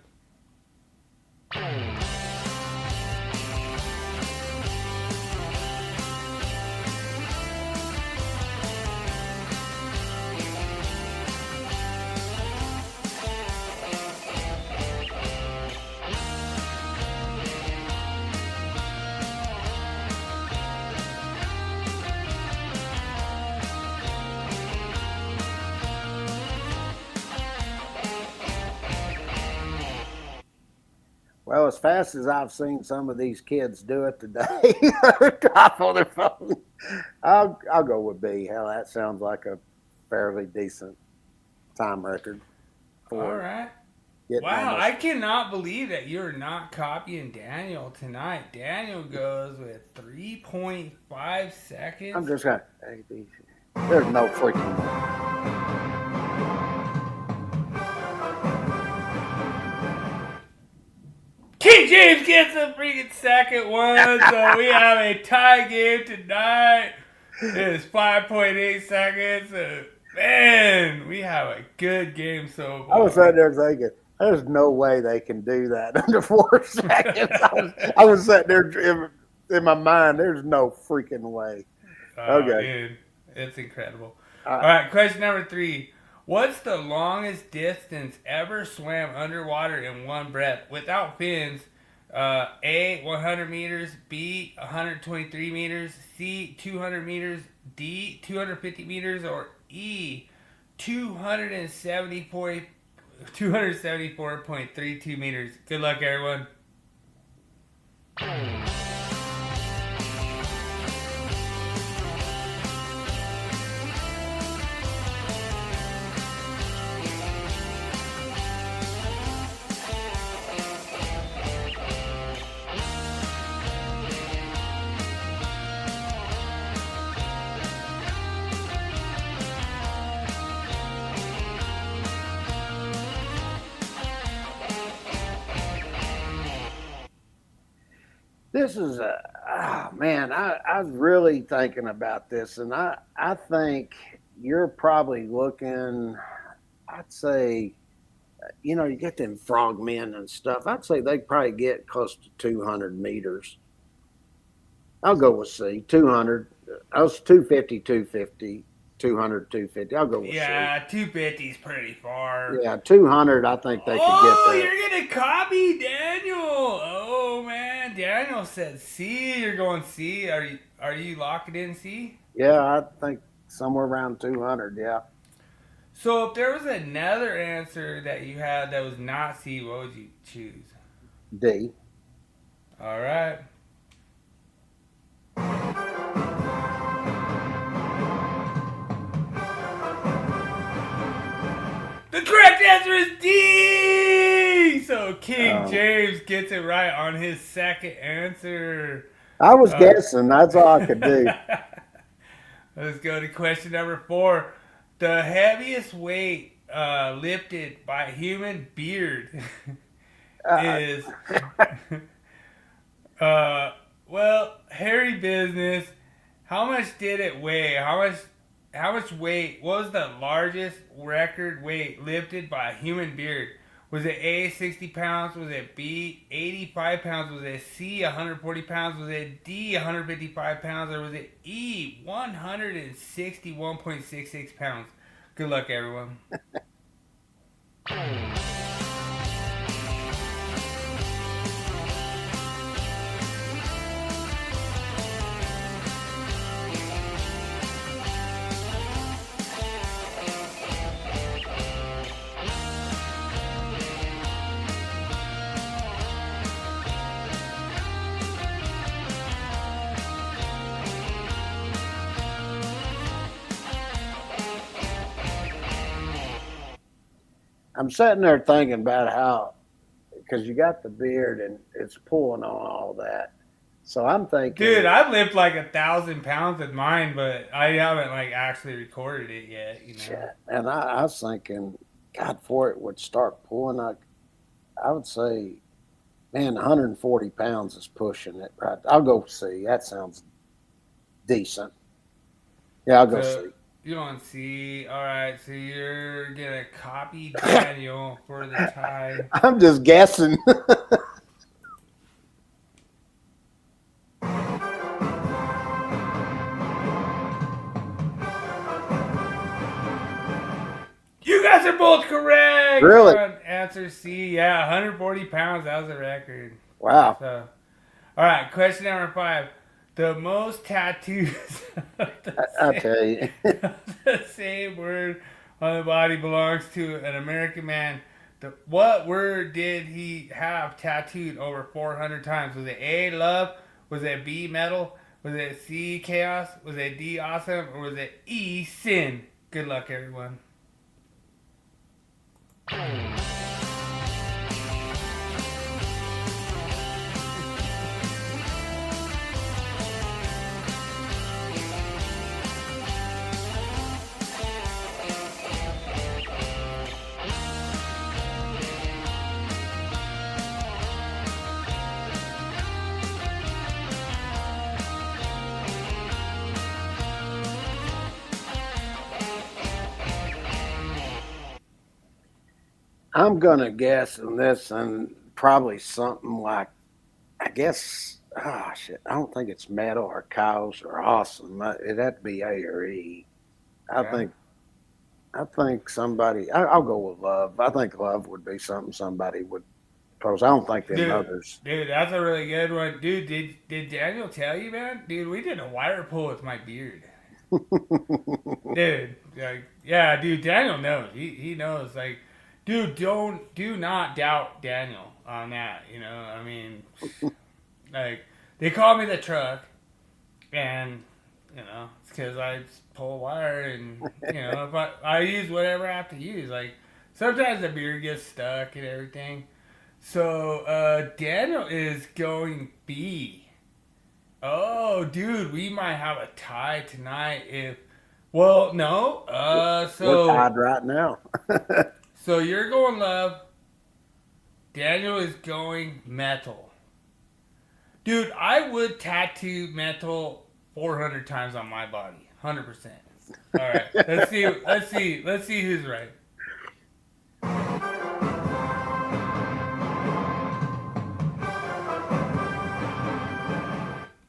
Well, as fast as I've seen some of these kids do it today, top on their phone, I'll go with B. Hell, that sounds like a fairly decent time record. All right. Wow, I cannot believe that you're not copying Daniel tonight. Daniel goes with 3.5 seconds. I'm just going to... There's no freaking way. King James gets the freaking second one, so we have a tie game tonight. It is 5.8 seconds. Man, we have a good game so far. I was sitting there thinking, there's no way they can do that under 4 seconds. I was sitting there in my mind, there's no freaking way. Okay. Dude, it's incredible. All right, question number 3. What's the longest distance ever swam underwater in one breath without fins? A, 100 meters. B, 123 meters. C, 200 meters. D, 250 meters. Or E, 274.32 meters. Good luck, everyone. This is man. I was really thinking about this, and I think you're probably looking. I'd say, you get them frogmen and stuff. I'd say they probably get close to 200 meters. I'll go with C. 200. I was 250, 250, 200, 250. I'll go with Yeah, 250 is pretty far. C. Yeah, 200. I think they could get Oh, there. you're gonna copy Daniel. Oh man, Daniel said C. You're going C. Are you locking in C? Yeah, I think somewhere around 200. Yeah. So if there was another answer that you had that was not C, what would you choose? D. All right. The correct answer is D. So King James gets it right on his second answer. I was guessing. That's all I could do. Let's go to question number 4. The heaviest weight lifted by a human beard is, well, hairy business. How much did it weigh? How much weight? What was the largest record weight lifted by a human beard? Was it A, 60 pounds? Was it B, 85 pounds? Was it C, 140 pounds? Was it D, 155 pounds? Or was it E, 161.66 pounds? Good luck, everyone. I'm sitting there thinking about how, because you got the beard and it's pulling on all that. So I'm thinking, Dude, I've lifted like 1,000 pounds with mine, but I haven't like actually recorded it yet. shit. And I was thinking, God, before it would start pulling, I would say, man, 140 pounds is pushing it. Right, I'll go C. That sounds decent. Yeah, I'll go C. You don't see. All right, so you're gonna copy Daniel for the tie. I'm just guessing. You guys are both correct. Really? On answer C. Yeah, 140 pounds. That was a record. Wow. So, all right, question number 5. The most tattoos of I tell you. the same word on the body belongs to an American man. What word did he have tattooed over 400 times? Was it A, love? Was it B, metal? Was it C, chaos? Was it D, awesome? Or was it E, sin? Good luck, everyone. I'm going to guess in this and probably something like, I guess, shit, I don't think it's metal or cows or awesome. It'd have to be A or E. I think somebody, I'll go with love. I think love would be something somebody would post. I don't think them others. Dude, that's a really good one. Dude, did Daniel tell you, man? Dude, we did a wire pull with my beard. Dude, like, yeah, dude, Daniel knows. He knows, like, dude, do not doubt Daniel on that. I mean, like, they call me the truck, and it's because I just pull wire, and if I use whatever I have to use. Like, sometimes the beard gets stuck and everything. So Daniel is going B. Oh, dude, we might have a tie tonight. No. We're tied right now. So you're going love. Daniel is going metal. Dude, I would tattoo metal 400 times on my body. 100%. All right. Let's see who's right.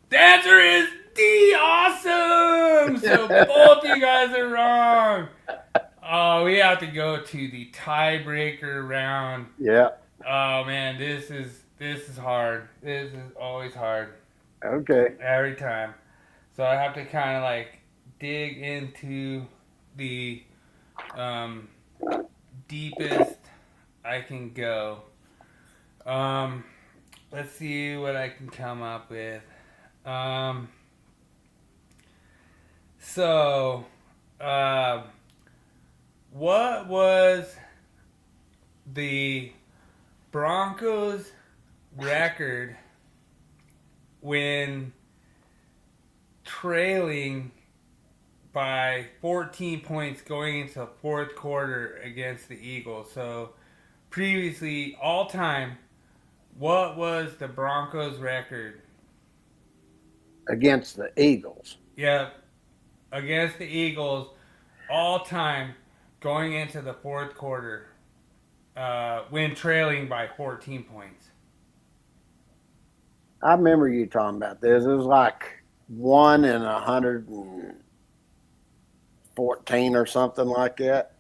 The answer is D. Awesome. So both you guys are wrong. Oh, we have to go to the tiebreaker round. Yeah. Oh man, this is hard. This is always hard. Okay. Every time. So I have to kind of like dig into the deepest I can go. Let's see what I can come up with. What was the Broncos record when trailing by 14 points going into the fourth quarter against the Eagles? So previously, all time, what was the Broncos record? Against the Eagles. Yeah, against the Eagles, all time going into the fourth quarter when trailing by 14 points. I remember you talking about this. It was like 1 in 114 or something like that.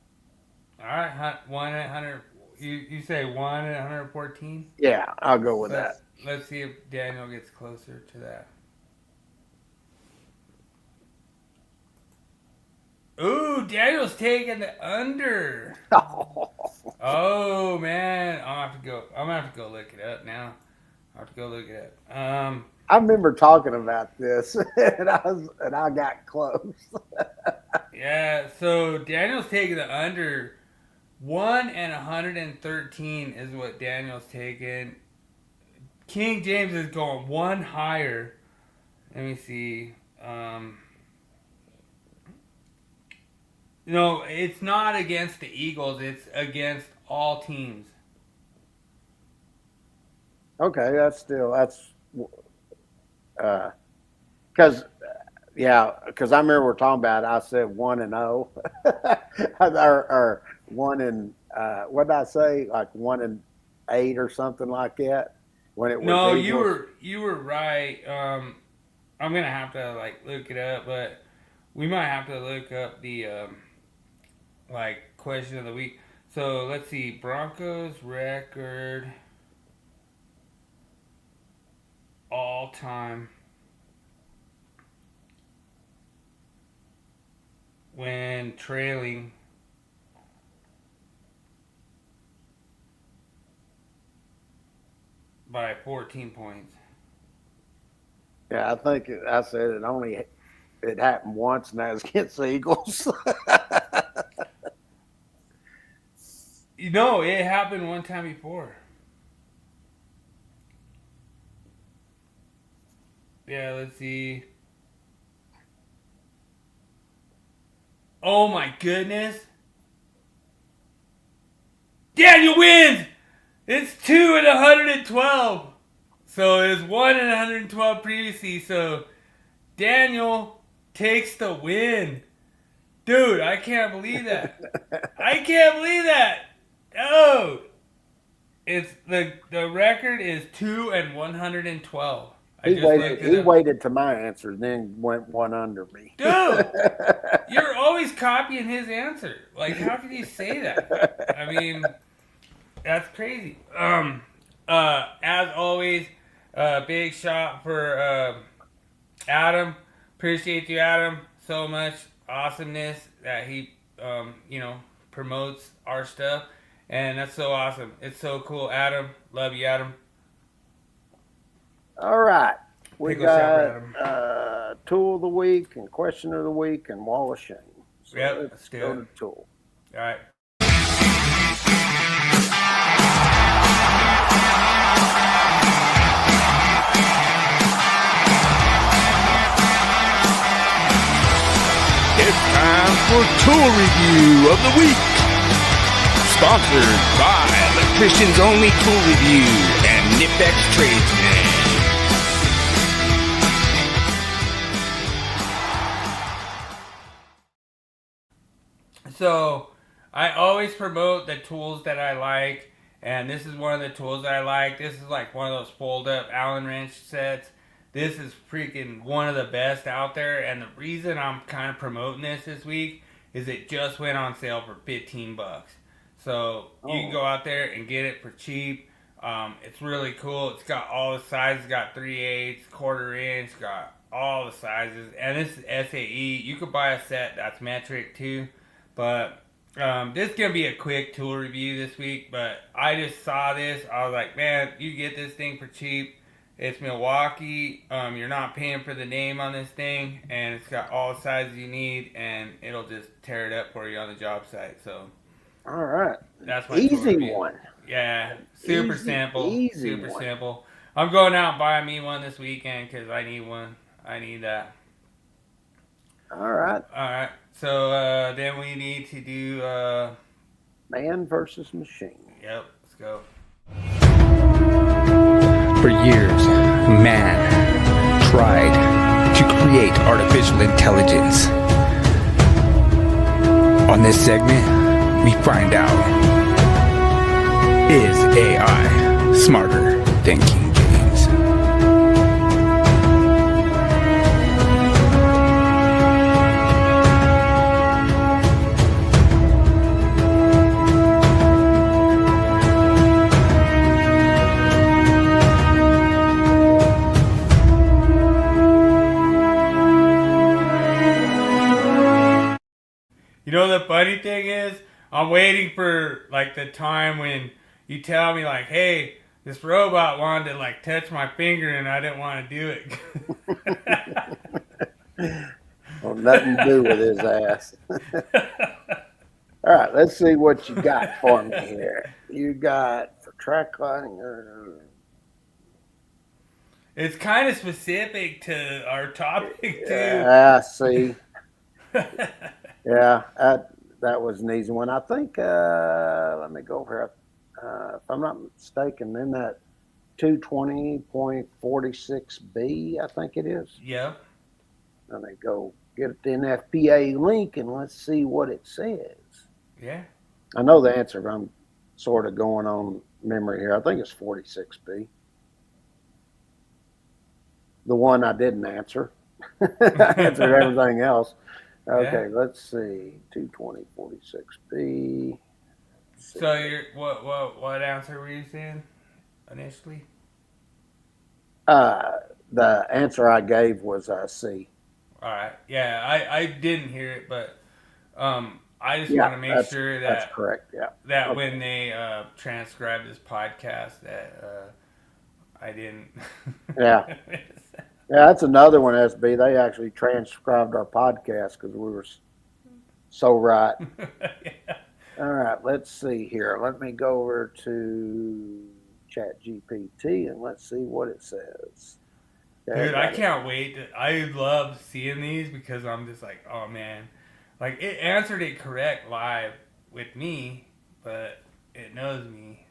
All right, 1 in 100. You say 1 in 114? Yeah, I'll go with that. Let's see if Daniel gets closer to that. Ooh, Daniel's taking the under. Oh man, I'm gonna have to go look it up now. I have to go look it up. I remember talking about this, and I got close. Yeah, so Daniel's taking the under. 1 in 113 is what Daniel's taking. King James is going one higher. Let me see. No, it's not against the Eagles. It's against all teams. Okay, that's because I remember we're talking about it. I said 1-0, or 1 in what did I say? Like 1 in 8 or something like that. When it was no, Eagles. you were right. I'm gonna have to like look it up, but we might have to look up the like question of the week. So let's see, Broncos record all time when trailing by 14 points. Yeah, I think I said it happened once, and that was against the Eagles. You know, it happened one time before. Yeah, let's see. Oh my goodness. Daniel wins! It's 2 in 112. So it was 1 in 112 previously. So Daniel takes the win. Dude, I can't believe that. I can't believe that. Oh. It's the record is 2 in 112. He waited to my answer, then went one under me. Dude, you're always copying his answer. Like, how could you say that? I mean, that's crazy. As always, big shot for Adam. Appreciate you, Adam, so much. Awesomeness that he, promotes our stuff. And that's so awesome. It's so cool. Adam, love you, Adam. All right. We Pickle shower, got Tool of the Week and Question of the Week and Wall of Shame. So Yep, let's go to Tool. All right. It's time for Tool Review of the Week. Sponsored by the Christians Only Tool Review and Nipex Tradesman. So I always promote the tools that I like, and this is one of the tools that I like. This is like one of those fold-up Allen wrench sets. This is freaking one of the best out there, and the reason I'm kind of promoting this week is it just went on sale for $15. So you can go out there and get it for cheap. It's really cool. It's got all the sizes. It's got 3/8, quarter inch, got all the sizes. And this is SAE. You could buy a set that's metric too. But this is going to be a quick tool review this week. But I just saw this. I was like, man, you get this thing for cheap. It's Milwaukee. You're not paying for the name on this thing. And it's got all the sizes you need. And it'll just tear it up for you on the job site. So All right. that's my Easy one. Yeah, super Easy, simple. easy Super one. simple. I'm going out and buying me one this weekend because I need one. I need that. All right. All right. So then we need to do. Man versus machine. Yep. Let's go. For years, man tried to create artificial intelligence. On this segment, we find out, is AI smarter than King James? You know the funny thing is, I'm waiting for like the time when you tell me like, hey, this robot wanted to like touch my finger and I didn't want to do it. Well, nothing to do with his ass. All right, let's see what you got for me here. You got for track lighting. It's kind of specific to our topic too. Yeah, see. Yeah, that was an easy one. I think, let me go over here. If I'm not mistaken, in that 220.46B, I think it is. Yep. Let me go get the NFPA link and let's see what it says. Yeah. I know the answer. I'm sort of going on memory here. I think it's 46B. The one I didn't answer. I answered everything else. Okay, let's see. 220.46B. So you're what answer were you saying initially? The answer I gave was C. All right. Yeah, I didn't hear it, but I just want to make sure that that's correct. Yeah. That when they transcribe this podcast, that I didn't. Yeah. Yeah, that's another one, SB. They actually transcribed our podcast because we were so right. Yeah. All right, let's see here. Let me go over to ChatGPT and let's see what it says. Okay, Dude, I can't wait. I love seeing these because I'm just like, oh man. Like, it answered it correct live with me, but it knows me.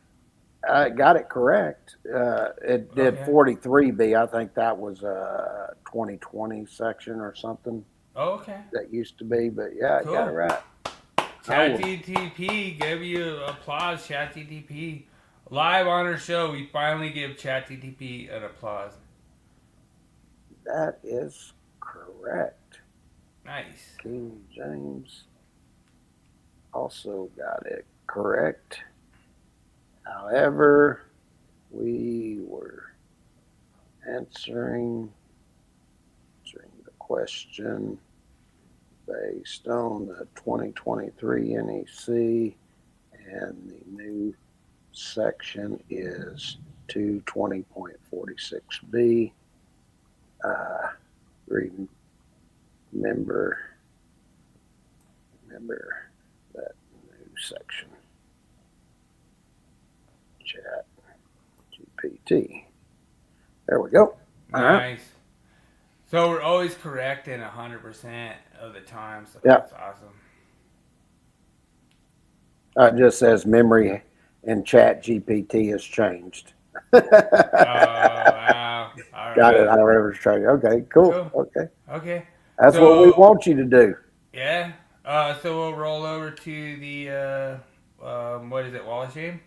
I got it correct. It did 43B. I think that was a 2020 section or something. Oh, okay. That used to be, but yeah, Cool. I got it right. ChatGTP, give you applause, ChatGTP. Live on our show, we finally give ChatGTP an applause. That is correct. Nice. King James also got it correct. However, we were answering the question based on the 2023 NEC, and the new section is 220.46B. Remember that new section. Chat GPT. There we go. All right. Nice. So we're always correct in 100% of the time, so Yeah. that's awesome. It just says memory in Chat GPT has changed. Oh, wow. All Got right. it. However, it's changed. Okay, cool. Cool. Okay. Okay. That's what we want you to do. Yeah. So we'll roll over to the what is it, Wall of Shame?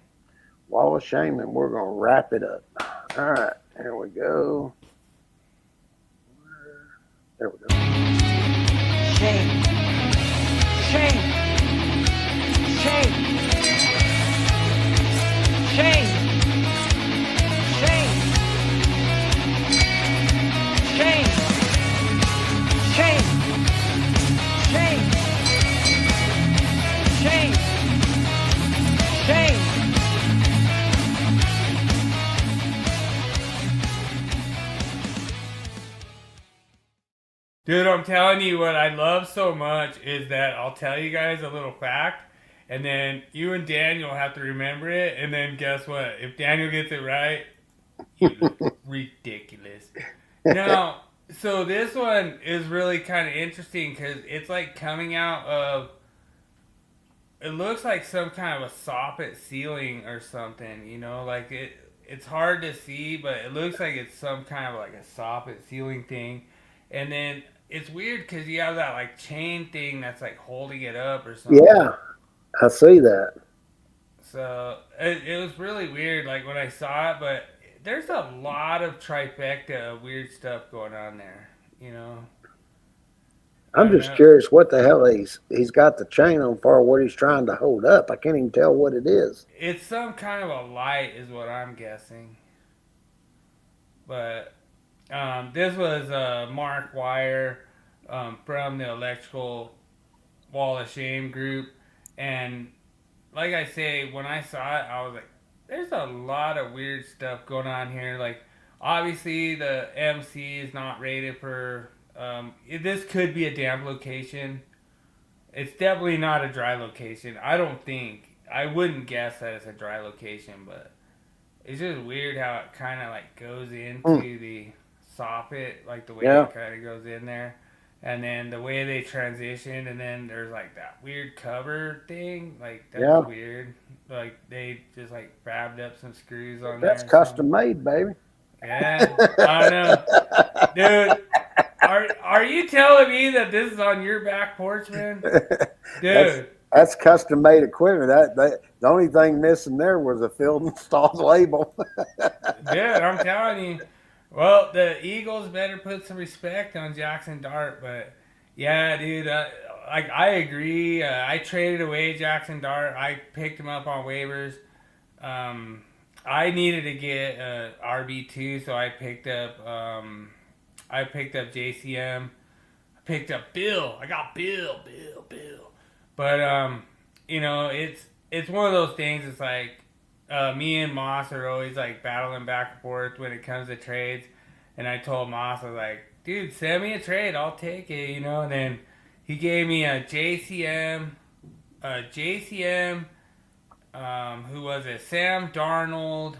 Wall of Shame, and we're gonna wrap it up. All right, here we go. There we go. Shame. Shame. Shame. Shame. Shame. Shame. Shame. Shame. Shame. Shame. Dude, I'm telling you, what I love so much is that I'll tell you guys a little fact, and then you and Daniel have to remember it, and then guess what? If Daniel gets it right, you look ridiculous. Now, so this one is really kind of interesting because it's like coming out of, it looks like some kind of a soffit ceiling or something, you know, like it's hard to see, but it looks like it's some kind of like a soffit ceiling thing. And then it's weird because you have that like chain thing that's like holding it up or something. Yeah, I see that. So it was really weird, like when I saw it, but there's a lot of trifecta of weird stuff going on there, you know. I'm just curious what the hell he's got the chain on for, what he's trying to hold up. I can't even tell what it is. It's some kind of a light is what I'm guessing. But this was Mark Wire from the Electrical Wall of Shame group. And like I say, when I saw it, I was like, there's a lot of weird stuff going on here. Like, obviously, the MC is not rated for... this could be a damp location. It's definitely not a dry location. I don't think. I wouldn't guess that it's a dry location, but it's just weird how it kind of like goes into the soffit, like the way it kind of goes in there. And then the way they transition, and then there's like that weird cover thing. Like, that's weird. Like, they just like fabbed up some screws on there. That's custom made, baby. Yeah, I know. Dude, are you telling me that this is on your back porch, man? Dude. That's custom made equipment. That the only thing missing there was a field installed label. Dude, I'm telling you. Well, the Eagles better put some respect on Jackson Dart, but yeah, dude, I agree. I traded away Jackson Dart. I picked him up on waivers. I needed to get RB2, so I picked up JCM. I picked up Bill. I got Bill. But you know, it's one of those things. It's like me and Moss are always like battling back and forth when it comes to trades. And I told Moss, I was like, dude, send me a trade, I'll take it, you know. And then he gave me a JCM, who was it? Sam Darnold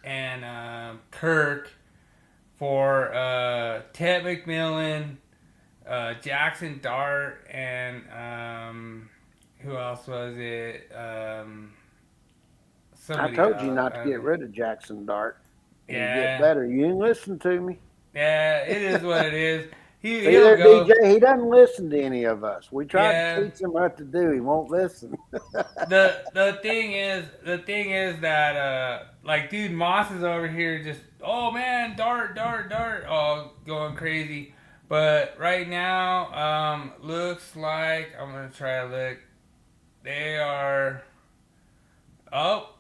and Kirk for Ted McMillan, Jackson Dart, and who else was it? I told you not to get rid of Jackson Dart. Yeah. You get better. You didn't listen to me. Yeah, it is what it is. He'll go. DJ, he doesn't listen to any of us. We try to teach him what to do. He won't listen. The thing is that like, dude, Moss is over here just, oh man, Dart, oh, going crazy. But right now, looks like, I'm gonna try to look. They are,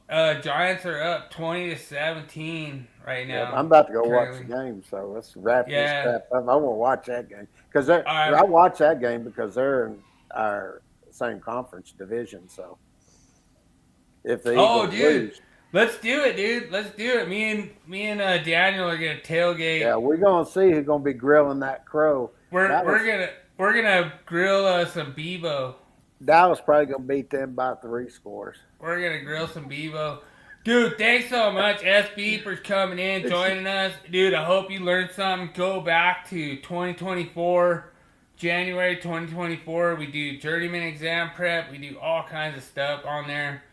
Giants are up 20-17 right now. Yeah, I'm about to go watch the game, so let's wrap this crap up. I want to watch that game because I watch that game because they're in our same conference division. So if they lose, let's do it, dude. Let's do it. Me and Daniel are gonna tailgate. Yeah, we're gonna see who's gonna be grilling that crow. We're gonna grill some Bebo. Dallas probably gonna beat them by 3 scores. We're gonna grill some Bebo. Dude, thanks so much, SB, for coming in, joining us. Dude, I hope you learned something. Go back to 2024, January 2024. We do journeyman exam prep. We do all kinds of stuff on there.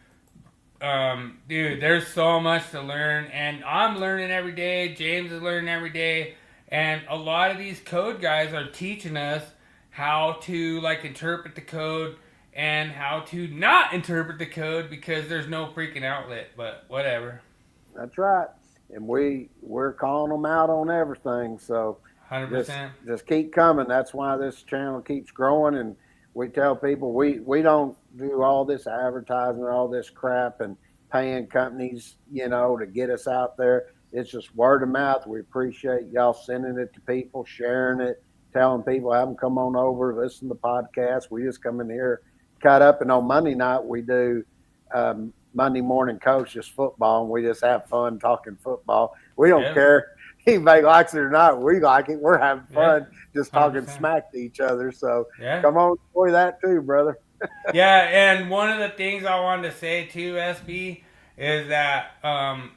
Dude, there's so much to learn. And I'm learning every day. James is learning every day. And a lot of these code guys are teaching us. how to like interpret the code and how to not interpret the code because there's no freaking outlet. But whatever. That's right. And we're calling them out on everything. So 100%. just keep coming. That's why this channel keeps growing. And we tell people we don't do all this advertising, all this crap, and paying companies, to get us out there. It's just word of mouth. We appreciate y'all sending it to people, sharing it, telling people, have them come on over, listen to the podcast. We just come in here, cut up, and on Monday night we do Monday morning coach, just football, and we just have fun talking football. We don't care. Anybody likes it or not, we like it. We're having fun just talking 100%. smack to each other. So Yeah. come on, enjoy that too, brother. Yeah, and one of the things I wanted to say too, SB, is that,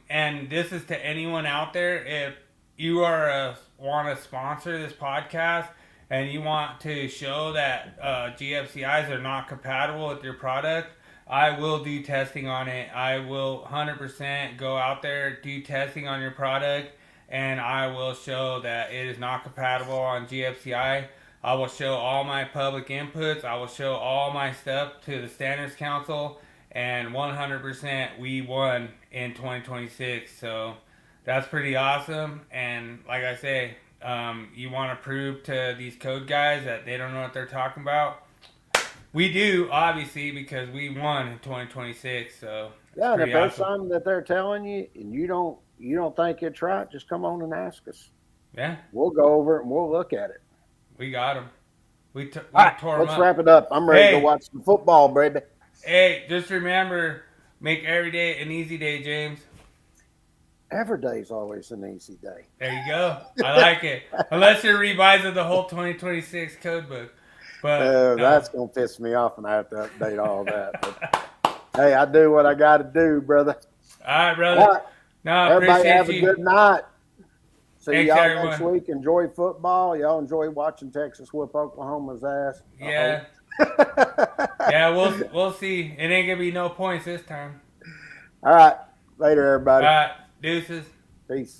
and this is to anyone out there, if you want to sponsor this podcast and you want to show that GFCIs are not compatible with your product, I will do testing on it. I will 100% go out there, do testing on your product, and I will show that it is not compatible on GFCI. I will show all my public inputs. I will show all my stuff to the Standards Council, and 100% we won in 2026. So that's pretty awesome. And like I say, you want to prove to these code guys that they don't know what they're talking about. We do, obviously, because we won in 2026. So Yeah, and if there's awesome. something that they're telling you and you don't think it's right, just come on and ask us. Yeah, We'll go over it and we'll look at it. we got them. We All right, tore them let's up. wrap it up. I'm ready to Hey. go watch some football, baby. Hey, just remember, make every day an easy day, James. Every day's always an easy day. There you go. I like it. Unless you're revising the whole 2026 code book. But no. That's going to piss me off and I have to update all that. But, hey, I do what I got to do, brother. All right, brother. All right, No, I everybody have appreciate a you. good night. See Thanks, y'all everyone. next week. Enjoy football. Y'all enjoy watching Texas whoop Oklahoma's ass. Yeah. Yeah, we'll see. It ain't gonna be no points this time. All right. Later, All everybody. right, deuces. Peace.